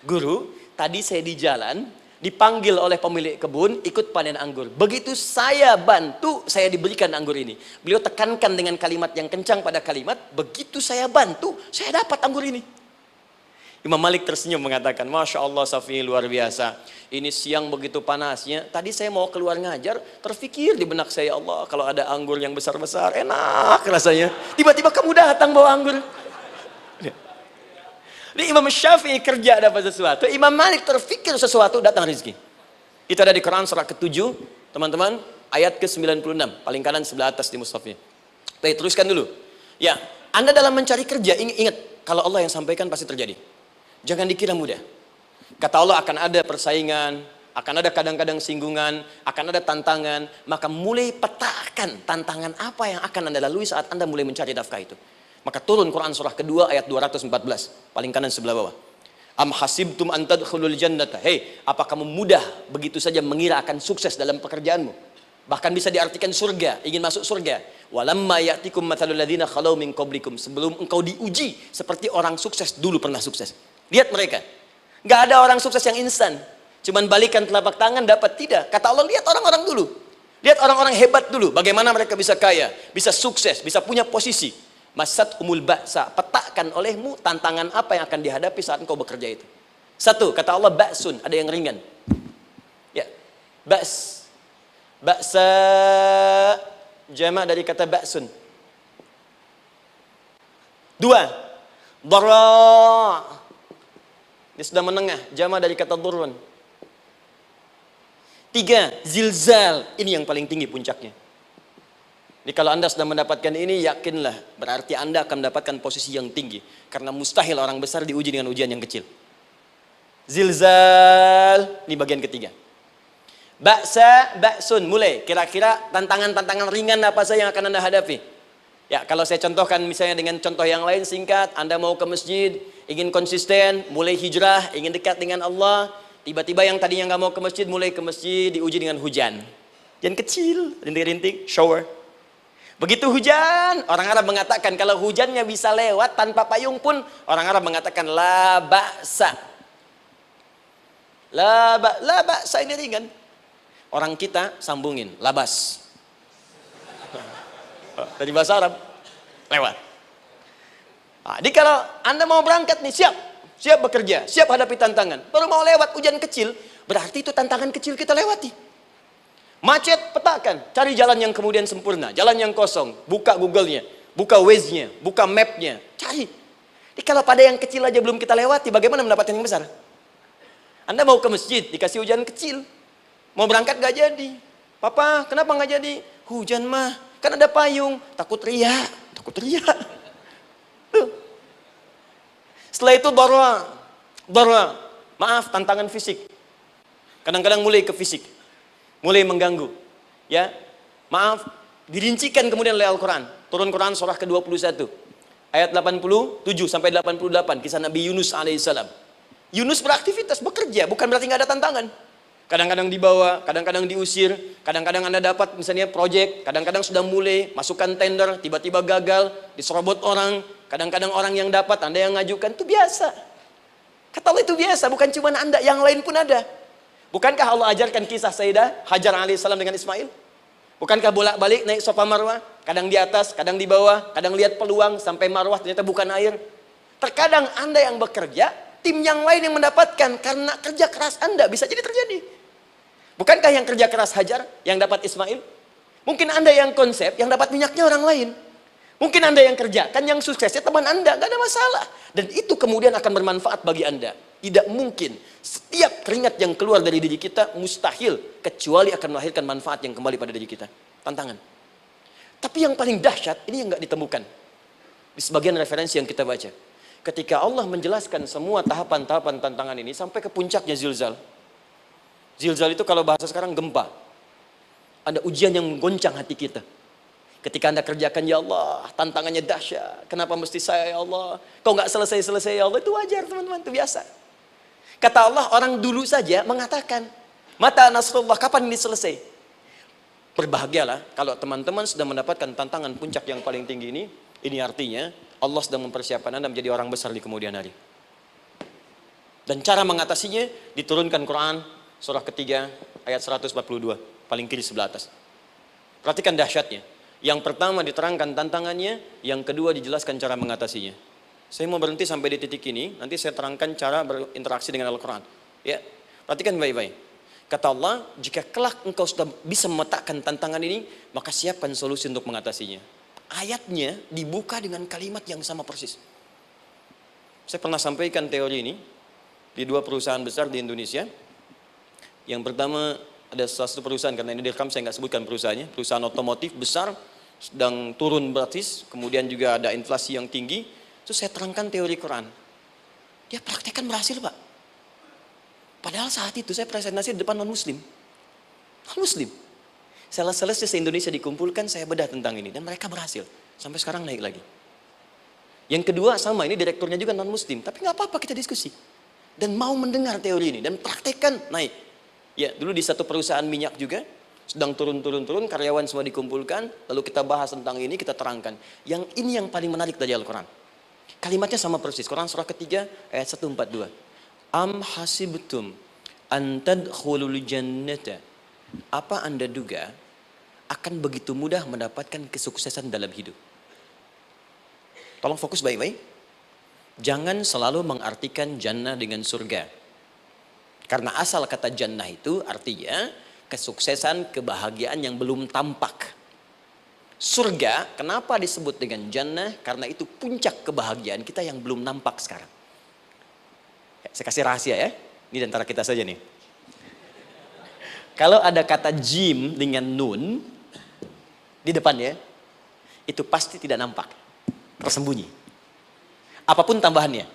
Guru, tadi saya di jalan, dipanggil oleh pemilik kebun, ikut panen anggur. Begitu saya bantu, saya diberikan anggur ini. Beliau tekankan dengan kalimat yang kencang pada kalimat, begitu saya bantu, saya dapat anggur ini. Imam Malik tersenyum mengatakan, Masya Allah Syafi'i, luar biasa. Ini siang begitu panasnya, tadi saya mau keluar ngajar, terfikir di benak saya, Allah, kalau ada anggur yang besar-besar, enak rasanya. Tiba-tiba kamu datang bawa anggur. Jadi Imam Syafi'i kerja dapat sesuatu, Imam Malik terfikir sesuatu, datang rezeki. Itu ada di Quran surah ke-7, teman-teman, ayat ke-96, paling kanan sebelah atas di mushafnya. Baik, teruskan dulu. Ya, Anda dalam mencari kerja, ingat, kalau Allah yang sampaikan pasti terjadi. Jangan dikira mudah. Kata Allah akan ada persaingan, akan ada kadang-kadang singgungan, akan ada tantangan, maka mulai petakan tantangan apa yang akan Anda lalui saat Anda mulai mencari nafkah itu. Maka turun Quran surah kedua ayat 214, paling kanan sebelah bawah. Am hasibtum an tadkhulul jannata. Hei, apa kamu mudah begitu saja mengira akan sukses dalam pekerjaanmu? Bahkan bisa diartikan surga, ingin masuk surga. Walamma ya'tikum mathalul ladzina khalau min qablikum. Sebelum engkau diuji seperti orang sukses dulu pernah sukses. Lihat mereka. Enggak ada orang sukses yang instan. Cuman balikan telapak tangan dapat, tidak. Kata Allah, lihat orang-orang dulu. Lihat orang-orang hebat dulu, bagaimana mereka bisa kaya, bisa sukses, bisa punya posisi. Masat umul ba'sa, petakan olehmu tantangan apa yang akan dihadapi saat engkau bekerja itu. Satu, kata Allah ba'sun, ada yang ringan. Ya, ba's. Ba'sa jamak dari kata ba'sun. Dua, dara. Dia sudah menengah, jamak dari kata durun. Tiga, zilzal. Ini yang paling tinggi puncaknya. Jadi kalau Anda sudah mendapatkan ini, yakinlah, berarti Anda akan mendapatkan posisi yang tinggi. Karena mustahil orang besar diuji dengan ujian yang kecil. Zilzal, ini bagian ketiga. Ba'sa, ba'sun, mulai. Kira-kira tantangan-tantangan ringan apa saja yang akan Anda hadapi? Ya, kalau saya contohkan misalnya dengan contoh yang lain singkat, Anda mau ke masjid, ingin konsisten, mulai hijrah, ingin dekat dengan Allah, tiba-tiba yang tadinya nggak mau ke masjid, mulai ke masjid, diuji dengan hujan. Hujan kecil, rintik-rintik, shower. Begitu hujan, orang Arab mengatakan kalau hujannya bisa lewat tanpa payung pun, orang Arab mengatakan la ba'sa. La ba'sa ini ringan. Orang kita sambungin, labas. Dari bahasa Arab, lewat. Nah, jadi kalau Anda mau berangkat nih, siap bekerja, siap hadapi tantangan. Baru mau lewat hujan kecil, berarti itu tantangan kecil kita lewati. Macet, petakan, cari jalan yang kemudian sempurna, jalan yang kosong, buka Google-nya, buka Waze-nya, buka map-nya, cari. Jadi kalau pada yang kecil aja belum kita lewati, bagaimana mendapatkan yang besar? Anda mau ke masjid, dikasih hujan kecil, mau berangkat gak jadi. Papa, kenapa gak jadi? Hujan mah, kan ada payung, takut riak. Tuh. Setelah itu dara, maaf, tantangan fisik. Kadang-kadang mulai ke fisik, mulai mengganggu. Ya, maaf, dirincikan kemudian oleh Al-Quran. Turun Quran surah ke-21, ayat 87 sampai 88, kisah Nabi Yunus alaihissalam. Yunus beraktivitas, bekerja, bukan berarti nggak ada tantangan. Kadang-kadang dibawa, kadang-kadang diusir, kadang-kadang Anda dapat misalnya proyek, kadang-kadang sudah mulai, masukkan tender, tiba-tiba gagal, diserobot orang, kadang-kadang orang yang dapat, Anda yang ngajukan, itu biasa. Kata Allah itu biasa, bukan cuma Anda, yang lain pun ada. Bukankah Allah ajarkan kisah Sayyidah Hajar alaihissalam dengan Ismail? Bukankah bolak-balik naik Safa Marwah, kadang di atas, kadang di bawah, kadang lihat peluang, sampai Marwah ternyata bukan air. Terkadang Anda yang bekerja, tim yang lain yang mendapatkan karena kerja keras Anda, bisa jadi terjadi. Bukankah yang kerja keras Hajar yang dapat Ismail? Mungkin Anda yang konsep, yang dapat minyaknya orang lain. Mungkin Anda yang kerjakan, yang suksesnya teman Anda, gak ada masalah. Dan itu kemudian akan bermanfaat bagi Anda. Tidak mungkin setiap keringat yang keluar dari diri kita mustahil, kecuali akan melahirkan manfaat yang kembali pada diri kita. Tantangan. Tapi yang paling dahsyat, ini yang gak ditemukan di sebagian referensi yang kita baca. Ketika Allah menjelaskan semua tahapan-tahapan tantangan ini sampai ke puncaknya zilzal. Zilzal itu kalau bahasa sekarang gempa. Ada ujian yang menggoncang hati kita. Ketika Anda kerjakan, ya Allah, tantangannya dahsyat. Kenapa mesti saya, ya Allah? Kau nggak selesai-selesai, ya Allah. Itu wajar, teman-teman, itu biasa. Kata Allah, orang dulu saja mengatakan, mata nasrullah, kapan ini selesai? Berbahagialah kalau teman-teman sudah mendapatkan tantangan puncak yang paling tinggi ini. Ini artinya Allah sedang mempersiapkan Anda menjadi orang besar di kemudian hari. Dan cara mengatasinya diturunkan Quran surah ketiga ayat 142, paling kiri sebelah atas. Perhatikan dahsyatnya. Yang pertama diterangkan tantangannya, yang kedua dijelaskan cara mengatasinya. Saya mau berhenti sampai di titik ini, nanti saya terangkan cara berinteraksi dengan Al-Quran. Ya, perhatikan baik-baik. Kata Allah, jika kelak engkau sudah bisa memetakan tantangan ini, maka siapkan solusi untuk mengatasinya. Ayatnya dibuka dengan kalimat yang sama persis. Saya pernah sampaikan teori ini di dua perusahaan besar di Indonesia. Yang pertama ada satu perusahaan, karena ini direkam saya nggak sebutkan perusahaannya, perusahaan otomotif besar, sedang turun gratis, kemudian juga ada inflasi yang tinggi. Terus saya terangkan teori Quran. Dia praktekkan berhasil, Pak. Padahal saat itu saya presentasi di depan non-muslim. Non-muslim. Sales-sales se-Indonesia dikumpulkan, saya bedah tentang ini. Dan mereka berhasil. Sampai sekarang naik lagi. Yang kedua sama, ini direkturnya juga non-muslim. Tapi nggak apa-apa, kita diskusi. Dan mau mendengar teori ini. Dan praktekkan, naik. Ya, dulu di satu perusahaan minyak juga. Sedang turun, karyawan semua dikumpulkan. Lalu kita bahas tentang ini, kita terangkan. Yang ini yang paling menarik dari Al-Quran. Kalimatnya sama persis. Quran surah ketiga ayat 142. Am hasibtum an tadkhulul jannata. Apa Anda duga akan begitu mudah mendapatkan kesuksesan dalam hidup? Tolong fokus baik-baik. Jangan selalu mengartikan jannah dengan surga. Karena asal kata jannah itu artinya kesuksesan, kebahagiaan yang belum tampak. Surga, kenapa disebut dengan jannah? Karena itu puncak kebahagiaan kita yang belum nampak sekarang. Saya kasih rahasia ya. Ini antara kita saja nih. Kalau ada kata jim dengan nun di depannya, itu pasti tidak nampak, tersembunyi. Apapun tambahannya.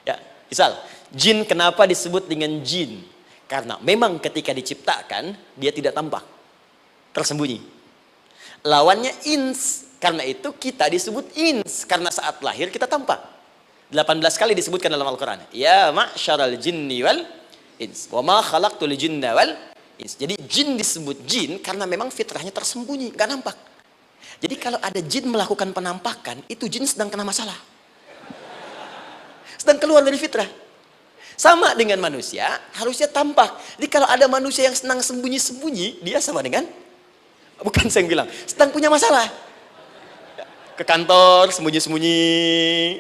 Ya, misal, jin kenapa disebut dengan jin? Karena memang ketika diciptakan, dia tidak tampak, tersembunyi. Lawannya ins, karena itu kita disebut ins, karena saat lahir kita tampak. 18 kali disebutkan dalam Al-Quran. Ya ma'syaral jinni wal ins, wa ma khalaqtul jinna wal ins. Jadi jin disebut jin karena memang fitrahnya tersembunyi, nggak nampak. Jadi kalau ada jin melakukan penampakan, itu jin sedang kena masalah. Sedang keluar dari fitrah. Sama dengan manusia, harusnya tampak. Jadi kalau ada manusia yang senang sembunyi-sembunyi, dia sama dengan, bukan saya yang bilang, sedang punya masalah. Ke kantor, sembunyi-sembunyi,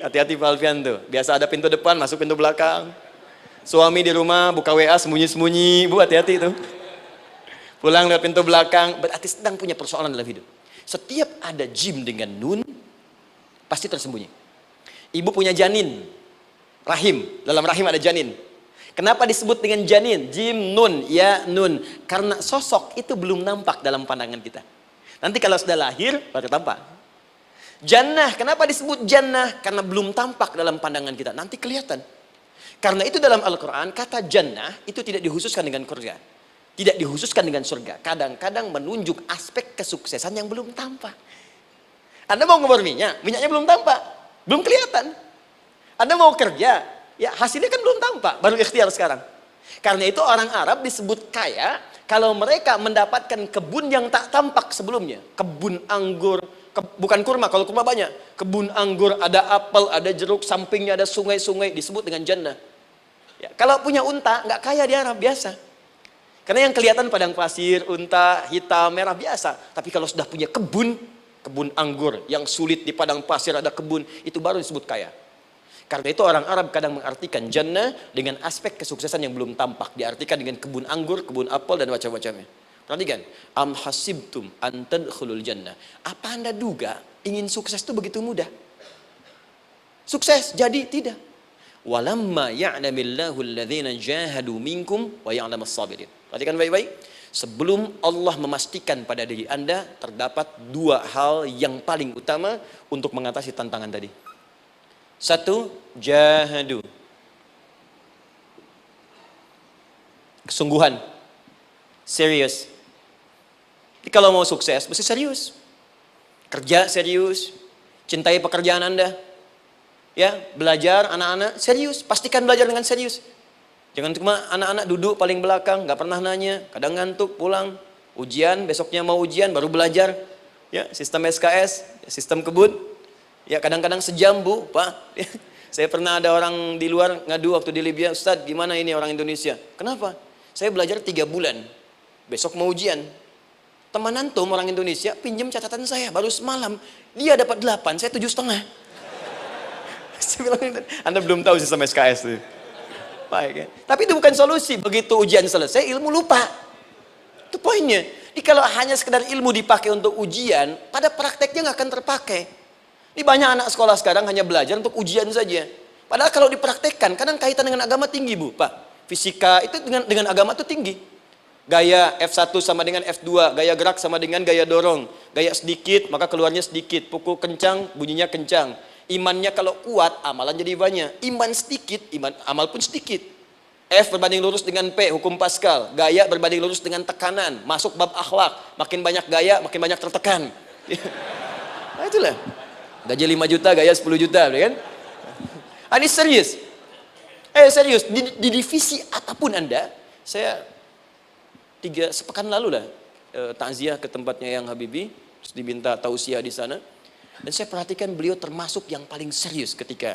hati-hati Pak Alfian tuh. Biasa ada pintu depan, masuk pintu belakang. Suami di rumah, buka WA, sembunyi-sembunyi, Bu hati-hati tuh. Pulang lewat pintu belakang, berarti sedang punya persoalan dalam hidup. Setiap ada jim dengan nun, pasti tersembunyi. Ibu punya janin, rahim, dalam rahim ada janin. Kenapa disebut dengan janin? Jim, nun, ya, nun. Karena sosok itu belum nampak dalam pandangan kita. Nanti kalau sudah lahir, baru tampak. Jannah, kenapa disebut jannah? Karena belum tampak dalam pandangan kita. Nanti kelihatan. Karena itu dalam Al-Quran, kata jannah itu tidak dikhususkan dengan surga. Tidak dikhususkan dengan surga. Kadang-kadang menunjuk aspek kesuksesan yang belum tampak. Anda mau ngebor minyak, minyaknya belum tampak. Belum kelihatan. Anda mau kerja, ya hasilnya kan belum tampak. Baru ikhtiar sekarang. Karena itu orang Arab disebut kaya kalau mereka mendapatkan kebun yang tak tampak sebelumnya. Kebun anggur, bukan kurma, kalau kurma banyak. Kebun anggur, ada apel, ada jeruk, sampingnya ada sungai-sungai, disebut dengan jannah. Ya, kalau punya unta, nggak kaya di Arab, biasa. Karena yang kelihatan padang pasir, unta, hitam, merah, biasa. Tapi kalau sudah punya kebun, kebun anggur, yang sulit di padang pasir ada kebun, itu baru disebut kaya. Karena itu orang Arab kadang mengartikan jannah dengan aspek kesuksesan yang belum tampak. Diartikan dengan kebun anggur, kebun apel, dan macam-macamnya. Perhatikan, am hasibtum an tadkhulul jannah. Apa Anda duga ingin sukses itu begitu mudah? Sukses jadi tidak. Walamma ya'lamillahu alladhina jahadu minkum wa ya'lamas sabirin. Perhatikan baik-baik. Sebelum Allah memastikan pada diri Anda terdapat dua hal yang paling utama untuk mengatasi tantangan tadi. Satu, jahadu. Kesungguhan. Serius. Jadi kalau mau sukses, mesti serius. Kerja serius. Cintai pekerjaan Anda. Ya, belajar anak-anak serius. Pastikan belajar dengan serius. Jangan cuma anak-anak duduk paling belakang, nggak pernah nanya, kadang ngantuk, pulang. Ujian, besoknya mau ujian, baru belajar. Ya, sistem SKS, sistem kebun. Ya, kadang-kadang sejam, Bu, Pak. Saya pernah ada orang di luar ngadu waktu di Libya, Ustadz, gimana ini orang Indonesia? Kenapa? Saya belajar 3 bulan. Besok mau ujian. Teman antum orang Indonesia pinjam catatan saya baru semalam. Dia dapat 8, saya 7,5. Saya bilang, Anda belum tahu sistem SKS itu. Baik, ya. Tapi itu bukan solusi. Begitu ujian selesai, ilmu lupa. Itu poinnya. Jadi kalau hanya sekedar ilmu dipakai untuk ujian, pada prakteknya nggak akan terpakai. Ini banyak anak sekolah sekarang hanya belajar untuk ujian saja. Padahal kalau dipraktekkan, kadang kaitan dengan agama tinggi, Bu, Pak. Fisika itu dengan agama itu tinggi. Gaya F1 sama dengan F2, gaya gerak sama dengan gaya dorong. Gaya sedikit, maka keluarnya sedikit. Pukul kencang, bunyinya kencang. Imannya kalau kuat, amalan jadi banyak. Iman sedikit, amal pun sedikit. F berbanding lurus dengan P, hukum Pascal. Gaya berbanding lurus dengan tekanan. Masuk bab akhlak. Makin banyak gaya, makin banyak tertekan. Nah itulah. Gaji 5 juta, gaya 10 juta. Kan? Ini serius. Serius. Di divisi apapun Anda, saya 3 sepekan lalu lah takziah ke tempatnya yang Habibie, terus diminta tausiah di sana. Dan saya perhatikan beliau termasuk yang paling serius ketika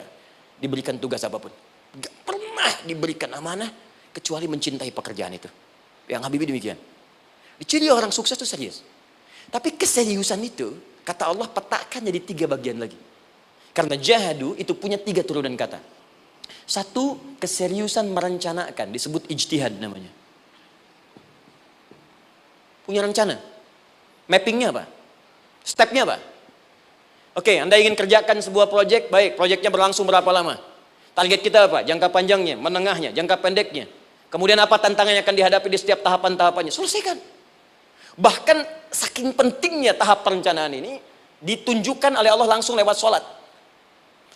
diberikan tugas apapun. Gak pernah diberikan amanah kecuali mencintai pekerjaan itu. Yang Habibie demikian. Ciri orang sukses itu serius. Tapi keseriusan itu, kata Allah petakan jadi 3 bagian lagi. Karena jahadu itu punya 3 turunan kata. Satu, keseriusan merencanakan, disebut ijtihad namanya. Punya rencana. Mappingnya apa? Stepnya apa? Oke, Anda ingin kerjakan sebuah proyek, baik, proyeknya berlangsung berapa lama? Target kita apa? Jangka panjangnya, menengahnya, jangka pendeknya. Kemudian apa tantangan yang akan dihadapi di setiap tahapan-tahapannya? Selesaikan. Bahkan saking pentingnya tahap perencanaan ini, ditunjukkan oleh Allah langsung lewat sholat.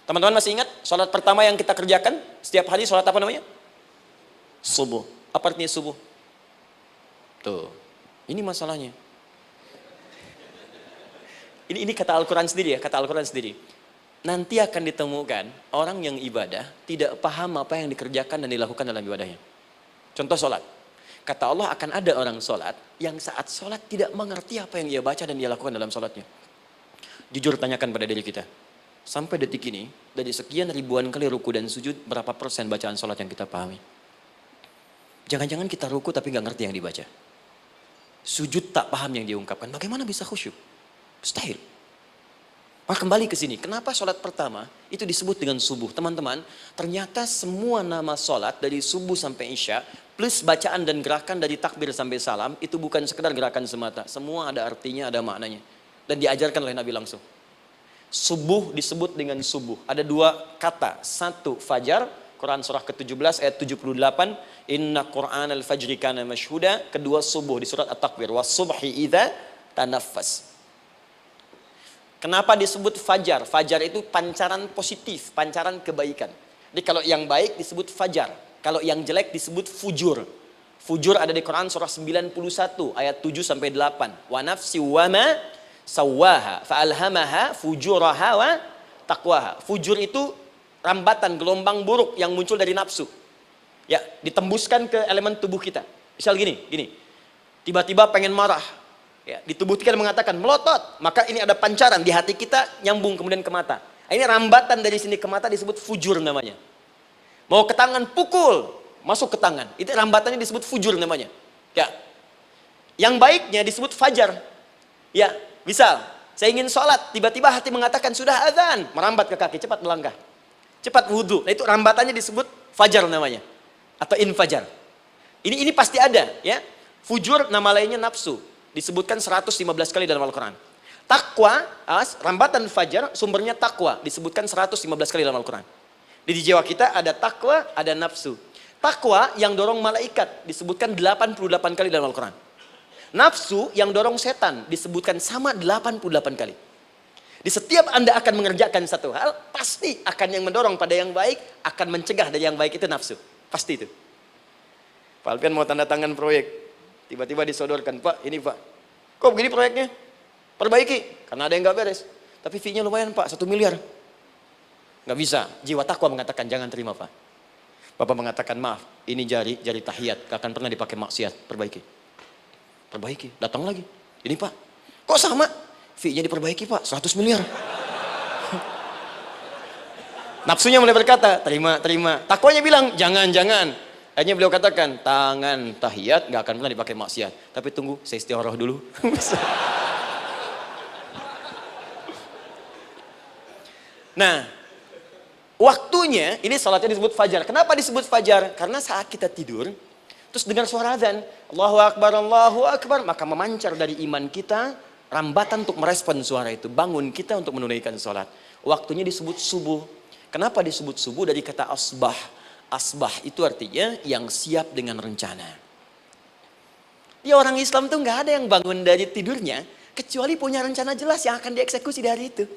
Teman-teman masih ingat sholat pertama yang kita kerjakan setiap hari, sholat apa namanya? Subuh. Apa artinya subuh? Tuh, ini masalahnya. Ini kata Al-Quran sendiri ya, kata Al-Quran sendiri. Nanti akan ditemukan orang yang ibadah tidak paham apa yang dikerjakan dan dilakukan dalam ibadahnya. Contoh sholat. Kata Allah akan ada orang sholat yang saat sholat tidak mengerti apa yang ia baca dan dia lakukan dalam sholatnya. Jujur tanyakan pada diri kita. Sampai detik ini, dari sekian ribuan kali ruku dan sujud, berapa persen bacaan sholat yang kita pahami? Jangan-jangan kita ruku tapi nggak ngerti yang dibaca. Sujud tak paham yang diungkapkan. Bagaimana bisa khusyuk? Mustahil. Maka kembali ke sini. Kenapa sholat pertama itu disebut dengan subuh? Teman-teman, ternyata semua nama sholat dari subuh sampai isya, plus bacaan dan gerakan dari takbir sampai salam, itu bukan sekedar gerakan semata. Semua ada artinya, ada maknanya. Dan diajarkan oleh Nabi langsung. Subuh disebut dengan subuh. Ada 2 kata. Satu, fajar. Quran surah ke-17 ayat 78. Inna Qur'an al-fajri kana mashhuda. Kedua, subuh di surat At-Takwir. Was-subhi idza tanaffas. Kenapa disebut fajar? Fajar itu pancaran positif, pancaran kebaikan. Jadi kalau yang baik disebut fajar. Kalau yang jelek disebut fujur. Fujur ada di Quran surah 91 ayat 7 sampai 8. Wa nafsi wa ma sawwaha fa'alhamaha fujuraha wa taqwaha. Fujur itu rambatan, gelombang buruk yang muncul dari nafsu. Ya, ditembuskan ke elemen tubuh kita. Misal gini. Tiba-tiba pengen marah. Ya, di tubuh kita mengatakan melotot, maka ini ada pancaran di hati kita nyambung kemudian ke mata. Ini rambatan dari sini ke mata disebut fujur namanya. Mau ke tangan pukul, masuk ke tangan. Itu rambatannya disebut fujur namanya. Ya. Yang baiknya disebut fajar. Ya, misal saya ingin sholat, tiba-tiba hati mengatakan sudah azan, merambat ke kaki, cepat melangkah. Cepat wudhu. Nah, itu rambatannya disebut fajar namanya. Atau infajar. Ini pasti ada, ya. Fujur nama lainnya nafsu. Disebutkan 115 kali dalam Al-Quran. Takwa, rambatan fajar, sumbernya takwa. Disebutkan 115 kali dalam Al-Quran. Di jiwa kita ada takwa, ada nafsu. Takwa yang dorong malaikat, disebutkan 88 kali dalam Al-Quran. Nafsu yang dorong setan, disebutkan sama 88 kali. Di setiap Anda akan mengerjakan satu hal, pasti akan yang mendorong pada yang baik, akan mencegah dari yang baik itu nafsu. Pasti itu. Pak Alpian mau tanda tangan proyek. Tiba-tiba disodorkan, Pak, ini Pak. Kok begini proyeknya? Perbaiki, karena ada yang gak beres. Tapi fee-nya lumayan Pak, 1 miliar. Gak bisa, jiwa takwa mengatakan jangan terima Pak. Bapak mengatakan maaf, ini jari tahiyat, gak akan pernah dipakai maksiat, perbaiki, datang lagi. Ini Pak, kok sama? Fee-nya diperbaiki Pak, 100 miliar. Nafsunya mulai berkata, terima. Takwanya bilang, jangan. Akhirnya beliau katakan, tangan tahiyat gak akan pernah dipakai maksiat. Tapi tunggu, saya istiqoroh dulu. Nah, waktunya, ini salatnya disebut fajar. Kenapa disebut fajar? Karena saat kita tidur, terus dengar suara azan, Allahu Akbar, maka memancar dari iman kita, rambatan untuk merespon suara itu. Bangun kita untuk menunaikan salat. Waktunya disebut subuh. Kenapa disebut subuh? Dari kata asbah. Asbah itu artinya yang siap dengan rencana. Ya, orang Islam tuh nggak ada yang bangun dari tidurnya kecuali punya rencana jelas yang akan dieksekusi dari itu.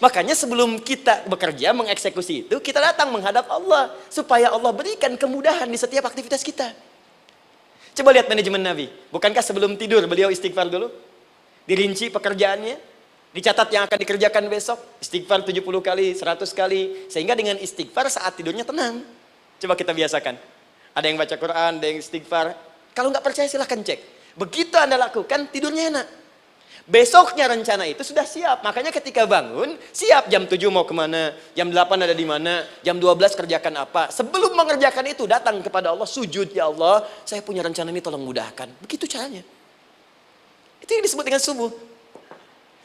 Makanya sebelum kita bekerja mengeksekusi itu, kita datang menghadap Allah supaya Allah berikan kemudahan di setiap aktivitas kita. Coba lihat manajemen Nabi. Bukankah sebelum tidur beliau istighfar dulu? Dirinci pekerjaannya, dicatat yang akan dikerjakan besok, istighfar 70 kali, 100 kali, sehingga dengan istighfar saat tidurnya tenang. Coba kita biasakan. Ada yang baca Quran, ada yang istighfar. Kalau nggak percaya silahkan cek. Begitu Anda lakukan, tidurnya enak. Besoknya rencana itu sudah siap. Makanya ketika bangun, siap jam 7 mau kemana, jam 8 ada di mana, jam 12 kerjakan apa. Sebelum mengerjakan itu, datang kepada Allah, sujud, ya Allah, saya punya rencana ini tolong mudahkan. Begitu caranya. Itu yang disebut dengan subuh.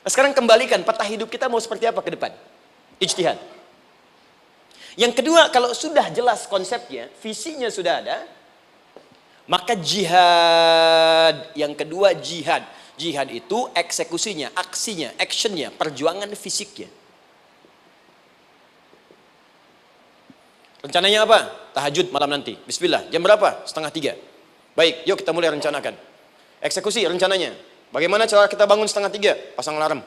Nah, sekarang kembalikan peta hidup kita mau seperti apa ke depan. Ijtihad. Yang kedua, kalau sudah jelas konsepnya, visinya sudah ada, maka jihad. Yang kedua jihad. Jihad itu eksekusinya, aksinya, actionnya, perjuangan fisiknya. Rencananya apa? Tahajud malam nanti. Bismillah. Jam berapa? 2:30. Baik, yuk kita mulai rencanakan. Eksekusi rencananya. Bagaimana cara kita bangun 2:30? Pasang alarm.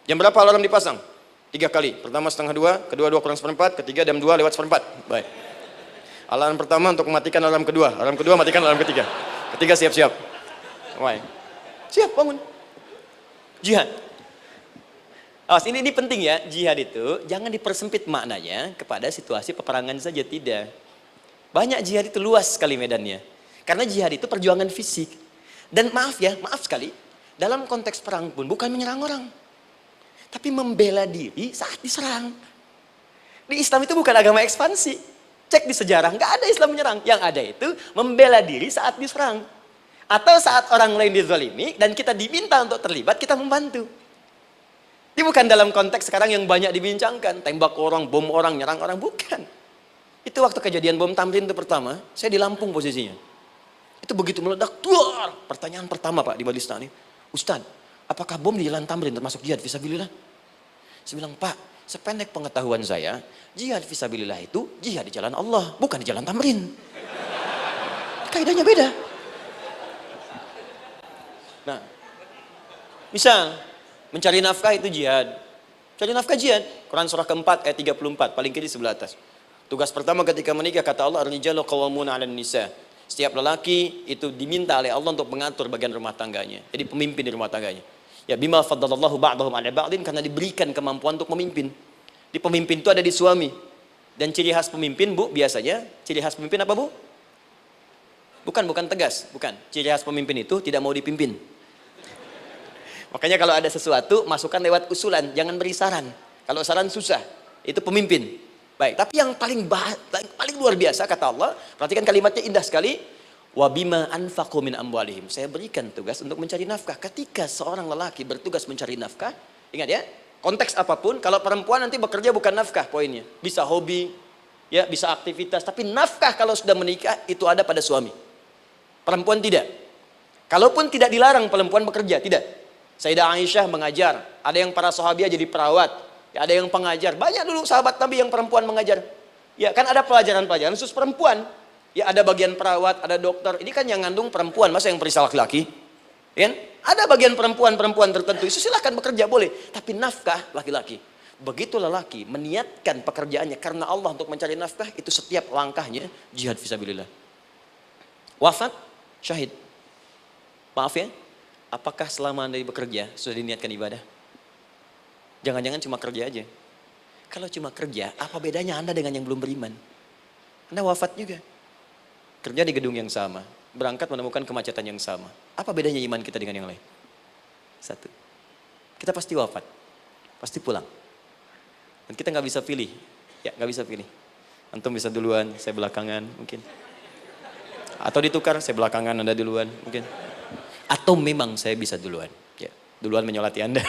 Jam berapa alarm dipasang? 3 kali. Pertama 1:30, kedua 2 kurang 1/4, ketiga jam 2 lewat 1/4. Baik. Alarm pertama untuk mematikan alarm kedua. Alarm kedua matikan alarm ketiga. Ketiga siap-siap. Baik. Siap bangun. Jihad. Awas, ini penting ya, jihad itu jangan dipersempit maknanya kepada situasi peperangan saja, tidak. Banyak jihad itu luas sekali medannya. Karena jihad itu perjuangan fisik. Dan maaf sekali, dalam konteks perang pun bukan menyerang orang. Tapi membela diri saat diserang. Di Islam itu bukan agama ekspansi. Cek di sejarah, nggak ada Islam menyerang. Yang ada itu membela diri saat diserang. Atau saat orang lain dizalimi dan kita diminta untuk terlibat, kita membantu. Ini bukan dalam konteks sekarang yang banyak dibincangkan, tembak orang, bom orang, nyerang orang, bukan. Itu waktu kejadian bom Tamrin itu pertama, saya di Lampung posisinya. Itu begitu meledak, duar. Pertanyaan pertama Pak di Majelis Taklim, Ustadz, apakah bom di Jalan Tamrin termasuk jihad fisabilillah? Saya bilang, Pak, sependek pengetahuan saya, jihad fisabilillah itu jihad di jalan Allah, bukan di Jalan Tamrin. Kaidahnya beda. Nah, misal mencari nafkah itu jihad. Cari nafkah jihad. Quran surah keempat ayat 34, paling kiri sebelah atas. Tugas pertama ketika menikah, kata Allah, ar-rijalu qawwamuna 'alan nisa. Setiap lelaki itu diminta oleh Allah untuk mengatur bagian rumah tangganya. Jadi pemimpin di rumah tangganya. Ya bima faddalallahu ba'dahum 'ala ba'din, karena diberikan kemampuan untuk memimpin. Di pemimpin itu ada di suami. Dan ciri khas pemimpin, Bu, biasanya ciri khas pemimpin apa, Bu? Bukan tegas, bukan. Ciri khas pemimpin itu tidak mau dipimpin. Makanya kalau ada sesuatu, masukkan lewat usulan, jangan beri saran. Kalau saran susah, itu pemimpin. Baik, tapi yang paling luar biasa kata Allah, perhatikan kalimatnya indah sekali. Wa bima anfaqu min amwalihim. Saya berikan tugas untuk mencari nafkah. Ketika seorang lelaki bertugas mencari nafkah, ingat ya, konteks apapun, kalau perempuan nanti bekerja bukan nafkah poinnya. Bisa hobi, ya, bisa aktivitas, tapi nafkah kalau sudah menikah itu ada pada suami. Perempuan tidak. Kalaupun tidak dilarang perempuan bekerja, tidak. Sayyidah Aisyah mengajar, ada yang para sahabiah jadi perawat, ya, ada yang pengajar. Banyak dulu sahabat Nabi yang perempuan mengajar. Ya, kan ada pelajaran-pelajaran khusus perempuan. Ya, ada bagian perawat, ada dokter. Ini kan yang ngandung perempuan, masa yang periksa laki-laki? Ya, ada bagian perempuan tertentu, itu silahkan bekerja boleh. Tapi nafkah laki-laki. Begitu lelaki meniatkan pekerjaannya karena Allah untuk mencari nafkah, itu setiap langkahnya jihad fisabilillah. Wafat, syahid. Maaf ya. Apakah selama Anda bekerja sudah diniatkan ibadah? Jangan-jangan cuma kerja aja. Kalau cuma kerja, apa bedanya Anda dengan yang belum beriman? Anda wafat juga. Kerja di gedung yang sama. Berangkat menemukan kemacetan yang sama. Apa bedanya iman kita dengan yang lain? Satu. Kita pasti wafat. Pasti pulang. Dan kita nggak bisa pilih. Ya, nggak bisa pilih. Antum bisa duluan, saya belakangan mungkin. Atau ditukar, saya belakangan, Anda duluan mungkin. Atau memang saya bisa duluan. Ya, duluan menyolati Anda.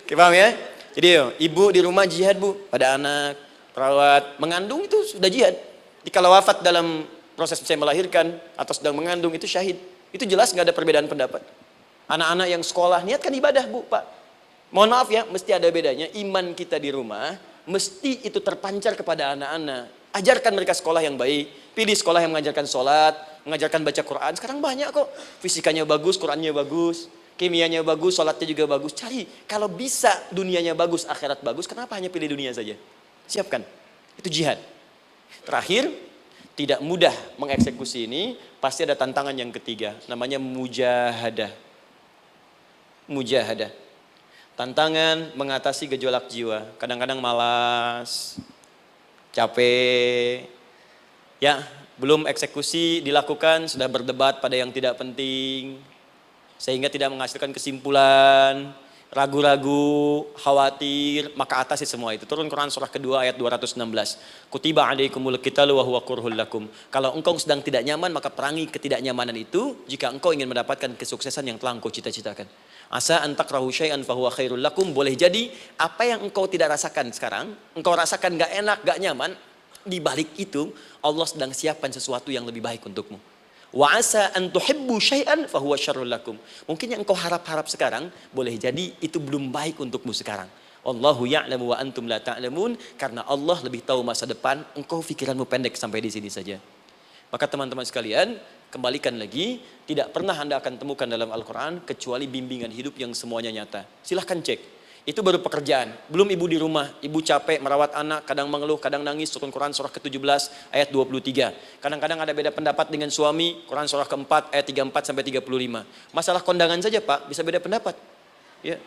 Oke, paham ya? Jadi ibu di rumah jihad, Bu. Pada anak, perawat, mengandung itu sudah jihad. Jadi kalau wafat dalam proses saya melahirkan atau sedang mengandung itu syahid. Itu jelas nggak ada perbedaan pendapat. Anak-anak yang sekolah niatkan ibadah, Bu, Pak. Mohon maaf ya, mesti ada bedanya. Iman kita di rumah mesti itu terpancar kepada anak-anak. Ajarkan mereka sekolah yang baik. Pilih sekolah yang mengajarkan sholat, mengajarkan baca Quran. Sekarang banyak kok. Fisikanya bagus, Qurannya bagus, kimianya bagus, sholatnya juga bagus. Cari. Kalau bisa dunianya bagus, akhirat bagus, kenapa hanya pilih dunia saja? Siapkan. Itu jihad. Terakhir, tidak mudah mengeksekusi ini. Pasti ada tantangan yang ketiga. Namanya mujahadah. Mujahadah. Tantangan mengatasi gejolak jiwa. Kadang-kadang malas, capek, ya, belum eksekusi dilakukan, sudah berdebat pada yang tidak penting, sehingga tidak menghasilkan kesimpulan. ragu-ragu, khawatir, maka atasi semua itu. Turun Quran surah kedua ayat 216. Kutiba alaikumul qitalu wa huwa kurhul lakum. Kalau engkau sedang tidak nyaman, maka perangi ketidaknyamanan itu jika engkau ingin mendapatkan kesuksesan yang telah engkau cita-citakan. Asa an takrahu syai'an fa huwa khairul lakum. Boleh jadi apa yang engkau tidak rasakan sekarang, engkau rasakan gak enak, gak nyaman, di balik itu Allah sedang siapkan sesuatu yang lebih baik untukmu. Wa asa an tuhibbu syai'an fa huwa syarrul lakum. Mungkin yang engkau harap-harap sekarang boleh jadi itu belum baik untukmu sekarang. Allahu ya'lamu wa antum la ta'lamun, karena Allah lebih tahu masa depan, engkau pikiranmu pendek sampai di sini saja. Maka teman-teman sekalian, kembalikan lagi, tidak pernah Anda akan temukan dalam Al-Qur'an kecuali bimbingan hidup yang semuanya nyata. Silahkan cek. Itu baru pekerjaan. Belum ibu di rumah, ibu capek merawat anak, kadang mengeluh, kadang nangis. Turun Quran surah ke-17 ayat 23. Kadang-kadang ada beda pendapat dengan suami, Quran surah ke-4 ayat 34 sampai 35. Masalah kondangan saja Pak, bisa beda pendapat. Ya.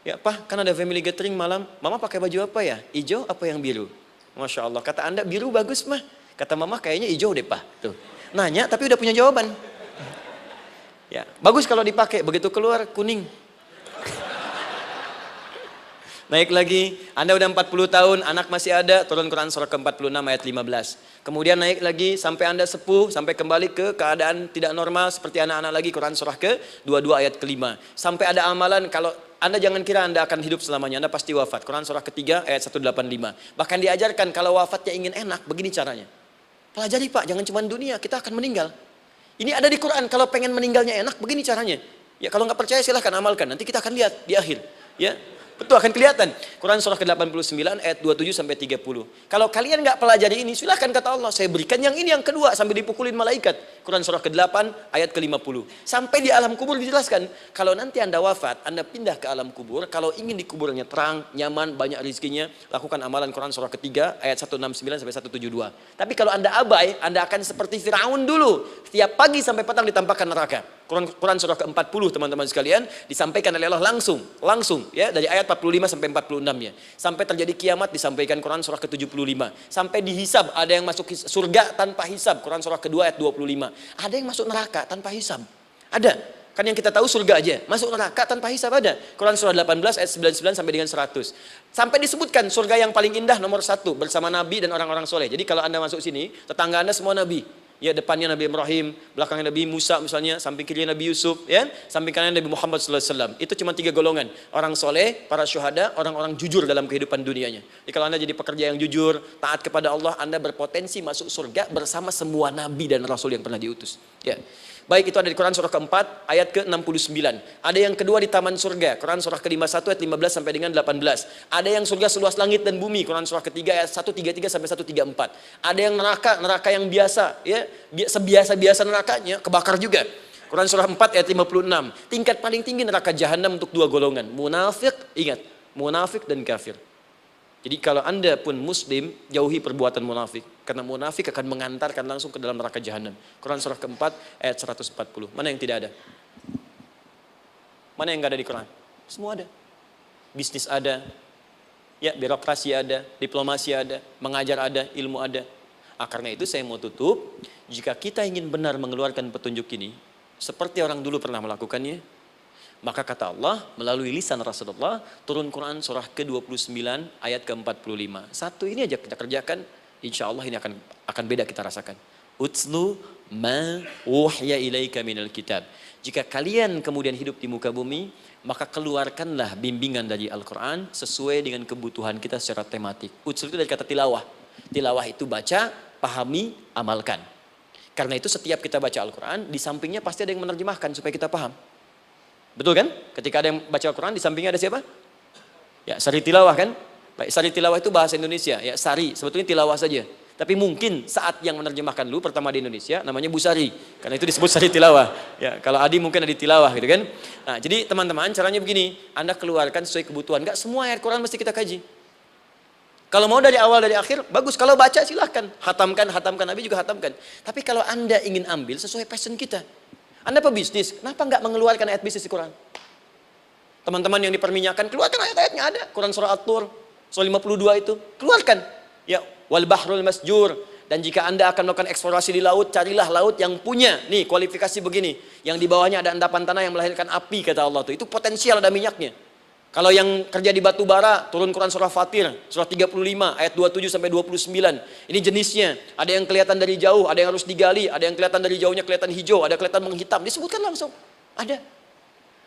Ya Pak, kan ada family gathering malam, Mama pakai baju apa ya? Hijau apa yang biru? Masya Allah, kata Anda biru bagus mah. Kata Mama kayaknya hijau deh Pak. Tuh. Nanya tapi udah punya jawaban. Ya, bagus kalau dipakai, begitu keluar kuning. Naik lagi, Anda udah 40 tahun, anak masih ada, turun Quran surah ke-46 ayat 15. Kemudian naik lagi sampai Anda sepuh, sampai kembali ke keadaan tidak normal seperti anak-anak lagi, Quran surah ke-22 ayat ke-5. Sampai ada amalan, kalau Anda jangan kira Anda akan hidup selamanya, Anda pasti wafat. Quran surah ke-3 ayat 185. Bahkan diajarkan kalau wafatnya ingin enak, begini caranya. Pelajari Pak, jangan cuma dunia, kita akan meninggal. Ini ada di Quran, kalau pengen meninggalnya enak, begini caranya. Ya kalau nggak percaya silahkan amalkan, nanti kita akan lihat di akhir. Ya. Betul, akan kelihatan. Quran surah ke-89 ayat 27 sampai 30. Kalau kalian nggak pelajari ini, silahkan kata Allah, saya berikan yang ini yang kedua sambil dipukulin malaikat. Quran surah ke-8 ayat ke-50. Sampai di alam kubur dijelaskan, kalau nanti Anda wafat, Anda pindah ke alam kubur, kalau ingin di kuburnya terang, nyaman, banyak rezekinya, lakukan amalan Quran surah ke-3 ayat 169 sampai 172. Tapi kalau Anda abai, Anda akan seperti Firaun dulu. Setiap pagi sampai petang ditampakkan neraka. Quran surah ke-40 teman-teman sekalian disampaikan oleh Allah langsung ya, dari ayat 45 sampai 46 ya. Sampai terjadi kiamat disampaikan Quran surah ke-75. Sampai dihisab, ada yang masuk surga tanpa hisab, Quran surah kedua ayat 25. Ada yang masuk neraka tanpa hisab. Ada. Kan yang kita tahu surga aja, masuk neraka tanpa hisab ada. Quran surah 18 ayat 99 sampai dengan 100. Sampai disebutkan surga yang paling indah nomor 1 bersama Nabi dan orang-orang soleh. Jadi kalau Anda masuk sini, tetangga Anda semua Nabi. Ya, depannya Nabi Ibrahim, belakangnya Nabi Musa misalnya, samping kirinya Nabi Yusuf, ya, samping kanan Nabi Muhammad SAW. Itu cuma 3 golongan, orang soleh, para syuhada, orang-orang jujur dalam kehidupan dunianya. Jadi kalau Anda jadi pekerja yang jujur, taat kepada Allah, Anda berpotensi masuk surga bersama semua Nabi dan Rasul yang pernah diutus. Ya. Baik, itu ada di Quran surah ke-4 ayat ke-69. Ada yang kedua di taman surga, Quran surah ke-51 ayat 15 sampai dengan 18. Ada yang surga seluas langit dan bumi, Quran surah ketiga ayat 133 sampai 134. Ada yang neraka yang biasa, ya, sebiasa-biasa nerakanya kebakar juga. Quran surah 4 ayat 56. Tingkat paling tinggi neraka jahanam untuk 2 golongan, munafik, ingat, munafik dan kafir. Jadi kalau Anda pun muslim, jauhi perbuatan munafik. Karena munafik akan mengantarkan langsung ke dalam neraka jahanam. Quran surah ke-4 ayat 140. Mana yang tidak ada? Mana yang nggak ada di Quran? Semua ada. Bisnis ada, ya, birokrasi ada, diplomasi ada, mengajar ada, ilmu ada. Karena itu saya mau tutup, jika kita ingin benar mengeluarkan petunjuk ini, seperti orang dulu pernah melakukannya, maka kata Allah melalui lisan Rasulullah, turun Quran surah ke-29 ayat ke-45. Satu ini aja kita kerjakan, insya Allah ini akan beda kita rasakan. Utslu ma wuhya ilaika minal kitab. Jika kalian kemudian hidup di muka bumi, maka keluarkanlah bimbingan dari Al-Quran sesuai dengan kebutuhan kita secara tematik. Utslu itu dari kata tilawah. Tilawah itu baca, pahami, amalkan. Karena itu setiap kita baca Al-Quran, di sampingnya pasti ada yang menerjemahkan supaya kita paham. Betul kan? Ketika ada yang baca Al-Quran, di sampingnya ada siapa? Ya, sari tilawah kan? Baik, sari tilawah itu bahasa Indonesia. Ya, sari, sebetulnya tilawah saja. Tapi mungkin saat yang menerjemahkan dulu pertama di Indonesia, namanya Bu Sari. Karena itu disebut sari tilawah. Ya, kalau Adi mungkin ada tilawah gitu kan? Nah, jadi teman-teman, caranya begini. Anda keluarkan sesuai kebutuhan. Enggak semua ayat Quran mesti kita kaji. Kalau mau dari awal, dari akhir, bagus. Kalau baca silahkan. Hatamkan, Nabi juga hatamkan. Tapi kalau Anda ingin ambil sesuai passion kita. Anda pebisnis, kenapa nggak mengeluarkan ayat bisnis di Quran? Teman-teman yang diperminyakan, keluarkan ayat-ayatnya ada. Quran surah At-Tur, surah 52 itu, keluarkan. Ya, wal bahrul masjur, Dan jika Anda akan melakukan eksplorasi di laut, carilah laut yang punya nih kualifikasi begini, yang di bawahnya ada endapan tanah yang melahirkan api, kata Allah tuh. Itu potensial ada minyaknya. Kalau yang kerja di batu bara, turun Quran surah Fatir, surah 35 ayat 27 sampai 29. Ini jenisnya. Ada yang kelihatan dari jauh, ada yang harus digali, ada yang kelihatan dari jauhnya kelihatan hijau, ada kelihatan menghitam. Disebutkan langsung. Ada.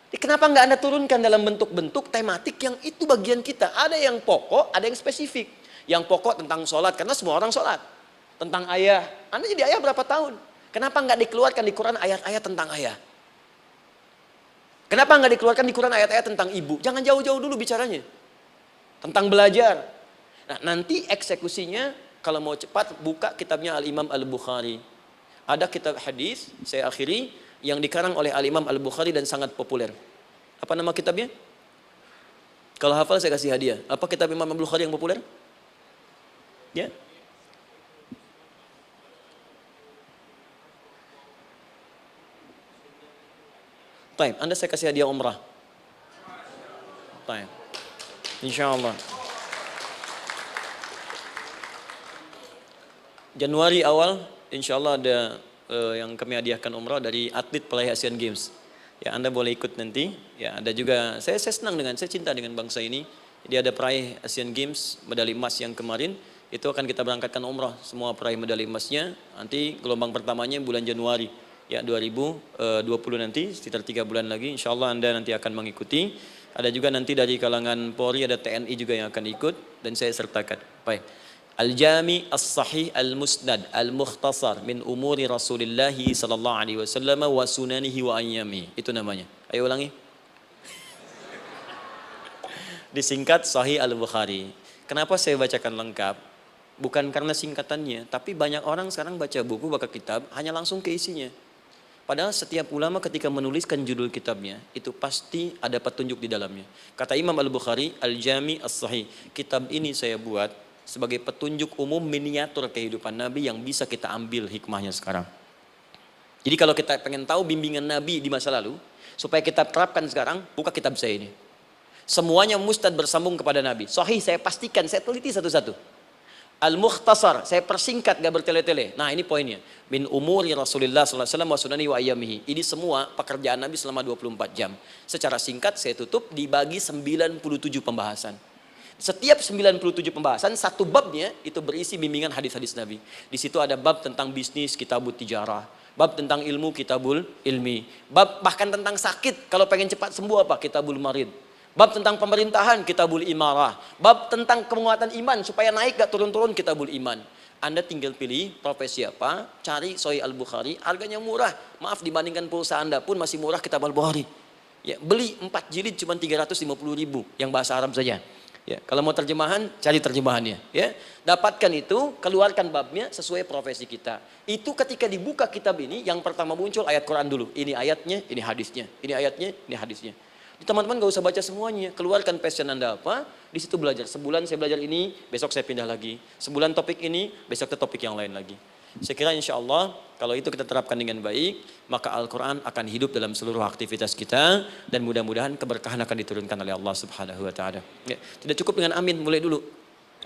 Jadi kenapa nggak Anda turunkan dalam bentuk-bentuk tematik yang itu bagian kita? Ada yang pokok, ada yang spesifik. Yang pokok tentang sholat, karena semua orang sholat. Tentang ayah. Anda jadi ayah berapa tahun? Kenapa nggak dikeluarkan di Quran ayat-ayat tentang ayah? Kenapa nggak dikeluarkan di Quran ayat-ayat tentang ibu? Jangan jauh-jauh dulu bicaranya. Tentang belajar. Nah, nanti eksekusinya kalau mau cepat buka kitabnya Al-Imam Al-Bukhari. Ada kitab hadis, saya akhiri, yang dikarang oleh Al-Imam Al-Bukhari dan sangat populer. Apa nama kitabnya? Kalau hafal saya kasih hadiah. Apa kitab Imam Al-Bukhari yang populer? Ya. Baik, Anda saya kasih hadiah umrah. Baik. Insyaallah. Januari awal, insyaallah ada yang kami hadiahkan umrah dari atlet peraih Asian Games. Ya, Anda boleh ikut nanti. Ya, ada juga saya senang saya cinta dengan bangsa ini. Dia ada peraih Asian Games medali emas yang kemarin. Itu akan kita berangkatkan umrah semua peraih medali emasnya. Nanti gelombang pertamanya bulan Januari. Ya 2020 nanti sekitar 3 bulan lagi insyaallah Anda nanti akan mengikuti. Ada juga nanti dari kalangan Polri, ada TNI juga yang akan ikut dan saya sertakan. Baik. Al-Jami As-Sahih Al-Musnad Al-Mukhtasar min umuri Rasulillah sallallahu alaihi wasallam wa sunanihi wa ayyami. Itu namanya. Ayo ulangi. Disingkat Sahih Al-Bukhari. Kenapa saya bacakan lengkap? Bukan karena singkatannya, tapi banyak orang sekarang baca buku, baca kitab hanya langsung ke isinya. Padahal setiap ulama ketika menuliskan judul kitabnya, itu pasti ada petunjuk di dalamnya. Kata Imam Al-Bukhari, Al-Jami As-Sahih. Kitab ini saya buat sebagai petunjuk umum miniatur kehidupan Nabi yang bisa kita ambil hikmahnya sekarang. Jadi kalau kita pengen tahu bimbingan Nabi di masa lalu, supaya kita terapkan sekarang, buka kitab saya ini. Semuanya mustad bersambung kepada Nabi. Sahih saya pastikan, saya teliti satu-satu. Al-Mukhtasar, saya persingkat gak bertele-tele. Nah ini poinnya. Min umuri Rasulullah SAW wa sunani wa ayyamihi. Ini semua pekerjaan Nabi selama 24 jam. Secara singkat saya tutup dibagi 97 pembahasan. Setiap 97 pembahasan, satu babnya itu berisi bimbingan hadis-hadis Nabi. Di situ ada bab tentang bisnis, kitabut tijarah. Bab tentang ilmu, kitabul ilmi. Bab bahkan tentang sakit, kalau pengen cepat sembuh apa? Kitabul marid. Bab tentang pemerintahan, kitabul imarah. Bab tentang penguatan iman, supaya naik gak turun-turun, kitabul iman. Anda tinggal pilih profesi apa, cari Sahih Al-Bukhari, harganya murah. Maaf, dibandingkan pulsa Anda pun masih murah kitab Al-Bukhari. Ya, beli 4 jilid cuma 350.000 yang bahasa Arab saja. Ya, kalau mau terjemahan, cari terjemahannya. Ya, dapatkan itu, keluarkan babnya sesuai profesi kita. Itu ketika dibuka kitab ini, yang pertama muncul ayat Quran dulu. Ini ayatnya, ini hadisnya. Ini ayatnya, ini hadisnya. Teman-teman gak usah baca semuanya, keluarkan passion Anda apa, di situ belajar. Sebulan saya belajar ini, besok saya pindah lagi. Sebulan topik ini, besok ke topik yang lain lagi. Saya kira insya Allah kalau itu kita terapkan dengan baik, maka Al-Quran akan hidup dalam seluruh aktivitas kita dan mudah-mudahan keberkahan akan diturunkan oleh Allah Subhanahu Wa Taala. Ya, tidak cukup dengan amin, mulai dulu.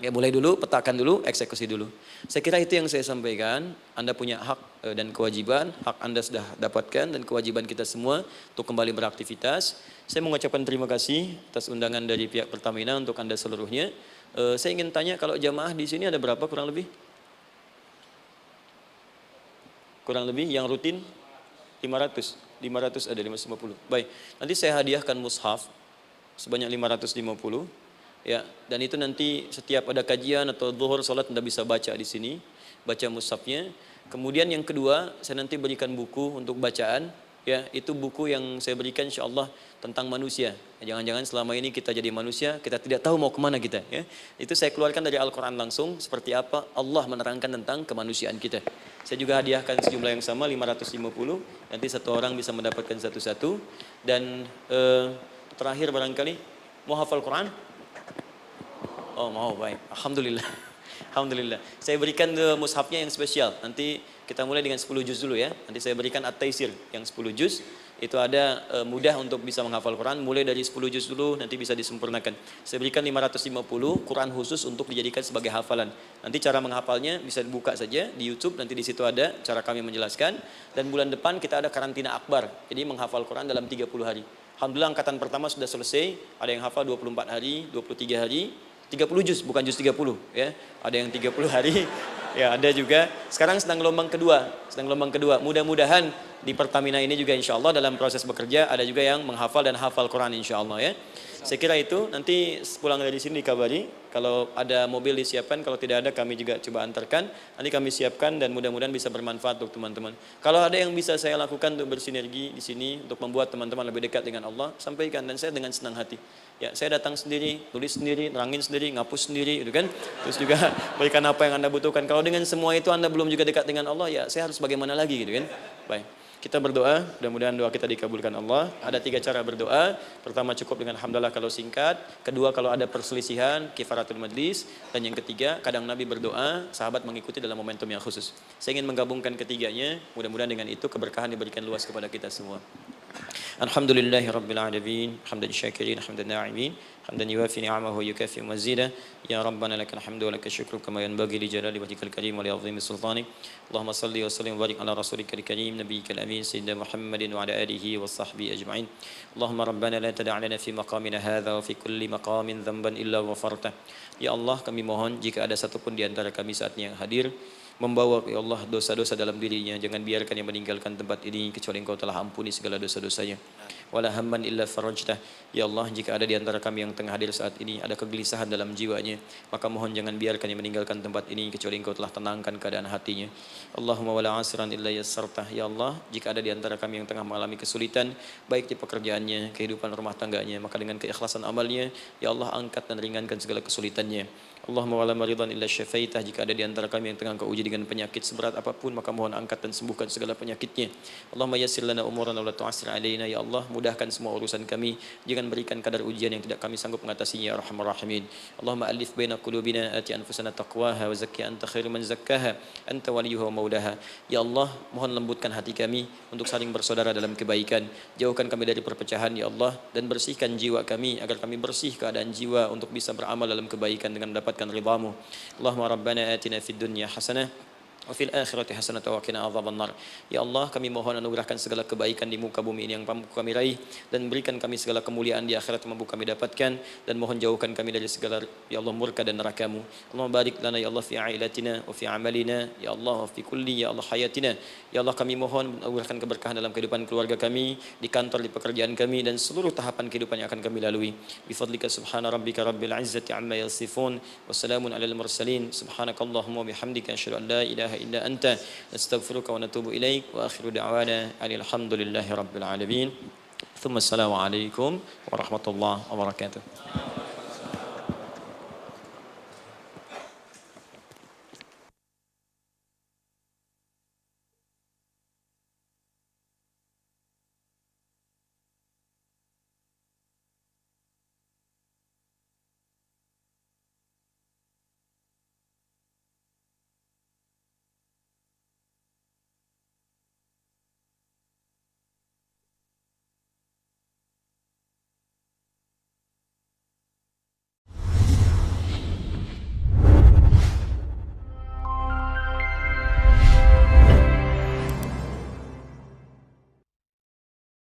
Ya, mulai dulu, petakan dulu, eksekusi dulu. Saya kira itu yang saya sampaikan. Anda punya hak dan kewajiban, hak Anda sudah dapatkan dan kewajiban kita semua untuk kembali beraktivitas. Saya mengucapkan terima kasih atas undangan dari pihak Pertamina untuk Anda seluruhnya. Saya ingin tanya, kalau jamaah di sini ada berapa kurang lebih? Kurang lebih yang rutin 500 ada 550. Baik, nanti saya hadiahkan mushaf sebanyak 550 ya, dan itu nanti setiap ada kajian atau zuhur salat Anda bisa baca di sini, baca mushafnya. Kemudian yang kedua, saya nanti berikan buku untuk bacaan ya, itu buku yang saya berikan insyaallah tentang manusia. Jangan-jangan selama ini kita jadi manusia, kita tidak tahu mau kemana kita ya. Itu saya keluarkan dari Al-Quran langsung, seperti apa Allah menerangkan tentang kemanusiaan kita. Saya juga hadiahkan sejumlah yang sama 550, nanti satu orang bisa mendapatkan satu-satu. Dan terakhir barangkali mau hafal Quran? Oh mau, baik, Alhamdulillah. Alhamdulillah. Saya berikan mushafnya yang spesial. Nanti kita mulai dengan 10 juz dulu ya. Nanti saya berikan At-Taisir yang 10 juz. itu ada mudah untuk bisa menghafal Quran, mulai dari 10 juz dulu, nanti bisa disempurnakan. Saya berikan 550 Quran khusus untuk dijadikan sebagai hafalan. Nanti cara menghafalnya bisa dibuka saja di YouTube, nanti di situ ada cara kami menjelaskan. Dan bulan depan kita ada karantina akbar, jadi menghafal Quran dalam 30 hari. Alhamdulillah angkatan pertama sudah selesai, ada yang hafal 24 hari, 23 hari, 30 juz, bukan juz 30 ya. Ada yang 30 hari. Ya, ada juga. Sekarang sedang gelombang kedua. Mudah-mudahan di Pertamina ini juga insya Allah dalam proses bekerja ada juga yang menghafal dan hafal Quran insya Allah ya. Saya kira itu, nanti pulang dari sini dikabari. Kalau ada mobil disiapkan, kalau tidak ada kami juga coba antarkan. Nanti kami siapkan dan mudah-mudahan bisa bermanfaat untuk teman-teman. Kalau ada yang bisa saya lakukan untuk bersinergi di sini, untuk membuat teman-teman lebih dekat dengan Allah, sampaikan, dan saya dengan senang hati. Ya, saya datang sendiri, tulis sendiri, nerangin sendiri, ngapus sendiri, gitu kan. Terus juga berikan apa yang Anda butuhkan. Kalau dengan semua itu Anda belum juga dekat dengan Allah, ya saya harus bagaimana lagi, gitu kan. Baik. Kita berdoa, mudah-mudahan doa kita dikabulkan Allah. Ada 3 cara berdoa. Pertama, cukup dengan hamdalah kalau singkat. Kedua, kalau ada perselisihan, kifaratul majlis. Dan yang ketiga, kadang Nabi berdoa, sahabat mengikuti dalam momentum yang khusus. Saya ingin menggabungkan ketiganya. Mudah-mudahan dengan itu keberkahan diberikan luas kepada kita semua. Alhamdulillahi Rabbil Alamin, hamdan syakirin, hamdan na'imin, hamdan yuwafi ni'amahu yukafi mazida. Ya Rabbana lakal hamdu wa lakal syukru kama yanbaghi li jalali wajhikal karim wa li 'azimi sultani. Allahumma salli wa sallim wa barik ala rasulika karim nabiyyikal amin sayyidina Muhammadin wa ala alihi wa sahbihi ajma'in. Allahumma Rabbana la tada' lana fi maqamina hadha wa fi kulli maqamin dhanban illa ghafartah. Ya Allah, kami mohon jika ada satupun di antara kami saat ini yang hadir membawa ya Allah dosa-dosa dalam dirinya, jangan biarkan yang meninggalkan tempat ini kecuali Engkau telah ampuni segala dosa-dosanya. Wala hamman illa farajtah. Ya Allah, jika ada di antara kami yang tengah hadir saat ini ada kegelisahan dalam jiwanya, maka mohon jangan biarkan yang meninggalkan tempat ini kecuali Engkau telah tenangkan keadaan hatinya. Allahumma wala asran illa yassartah. Ya Allah, jika ada di antara kami yang tengah mengalami kesulitan baik di pekerjaannya, kehidupan rumah tangganya, maka dengan keikhlasan amalnya ya Allah angkat dan ringankan segala kesulitannya. Allahumma wala maridan illa syafaitah. Jika ada di antara kami yang tengah Engkau uji dengan penyakit seberat apapun, maka mohon angkat dan sembuhkan segala penyakitnya. Allahumma yassir lana umurana wa la tu'assir alaina. Ya Allah, mudahkan semua urusan kami, jangan berikan kadar ujian yang tidak kami sanggup mengatasinya ya arhamar rahimin. Allahumma alif baina qulubina, ati anfusana taqwaha wa zakki anta khairu man zakkaha, anta waliyuha wa maulaha. Ya Allah, mohon lembutkan hati kami untuk saling bersaudara dalam kebaikan, jauhkan kami dari perpecahan ya Allah, dan bersihkan jiwa kami agar kami bersih keadaan jiwa untuk bisa beramal dalam kebaikan dengan mendapatkan ridhamu. Allahumma rabbana atina fid dunya hasanah wa fil akhirati hasanatan wa qina adzabannar. Ya Allah, kami mohon anugerahkan segala kebaikan di muka bumi ini yang mampu kami raih, dan berikan kami segala kemuliaan di akhirat yang mampu kami dapatkan, dan mohon jauhkan kami dari segala ya Allah murka dan neraka-Mu. Allahumma barik lana ya Allah fi ailatina wa fi amalina ya Allah wa fi kulli ya Allah hayatina. Ya Allah, kami mohon anugerahkan keberkahan dalam kehidupan keluarga kami, di kantor, di pekerjaan kami, dan seluruh tahapan kehidupan yang akan kami lalui. Bi fadlika subhana rabbika rabbil izzati amma yasifun wa salamun alal mursalin. Subhanakallahumma wa bihamdika asyhadu an la ilaha illa anta nastaghfiruka wa natubu ilaik wa akhiru da'wana alhamdulillahi rabbil alamin. Thumma assalamu alaikum warahmatullahi wabarakatuh.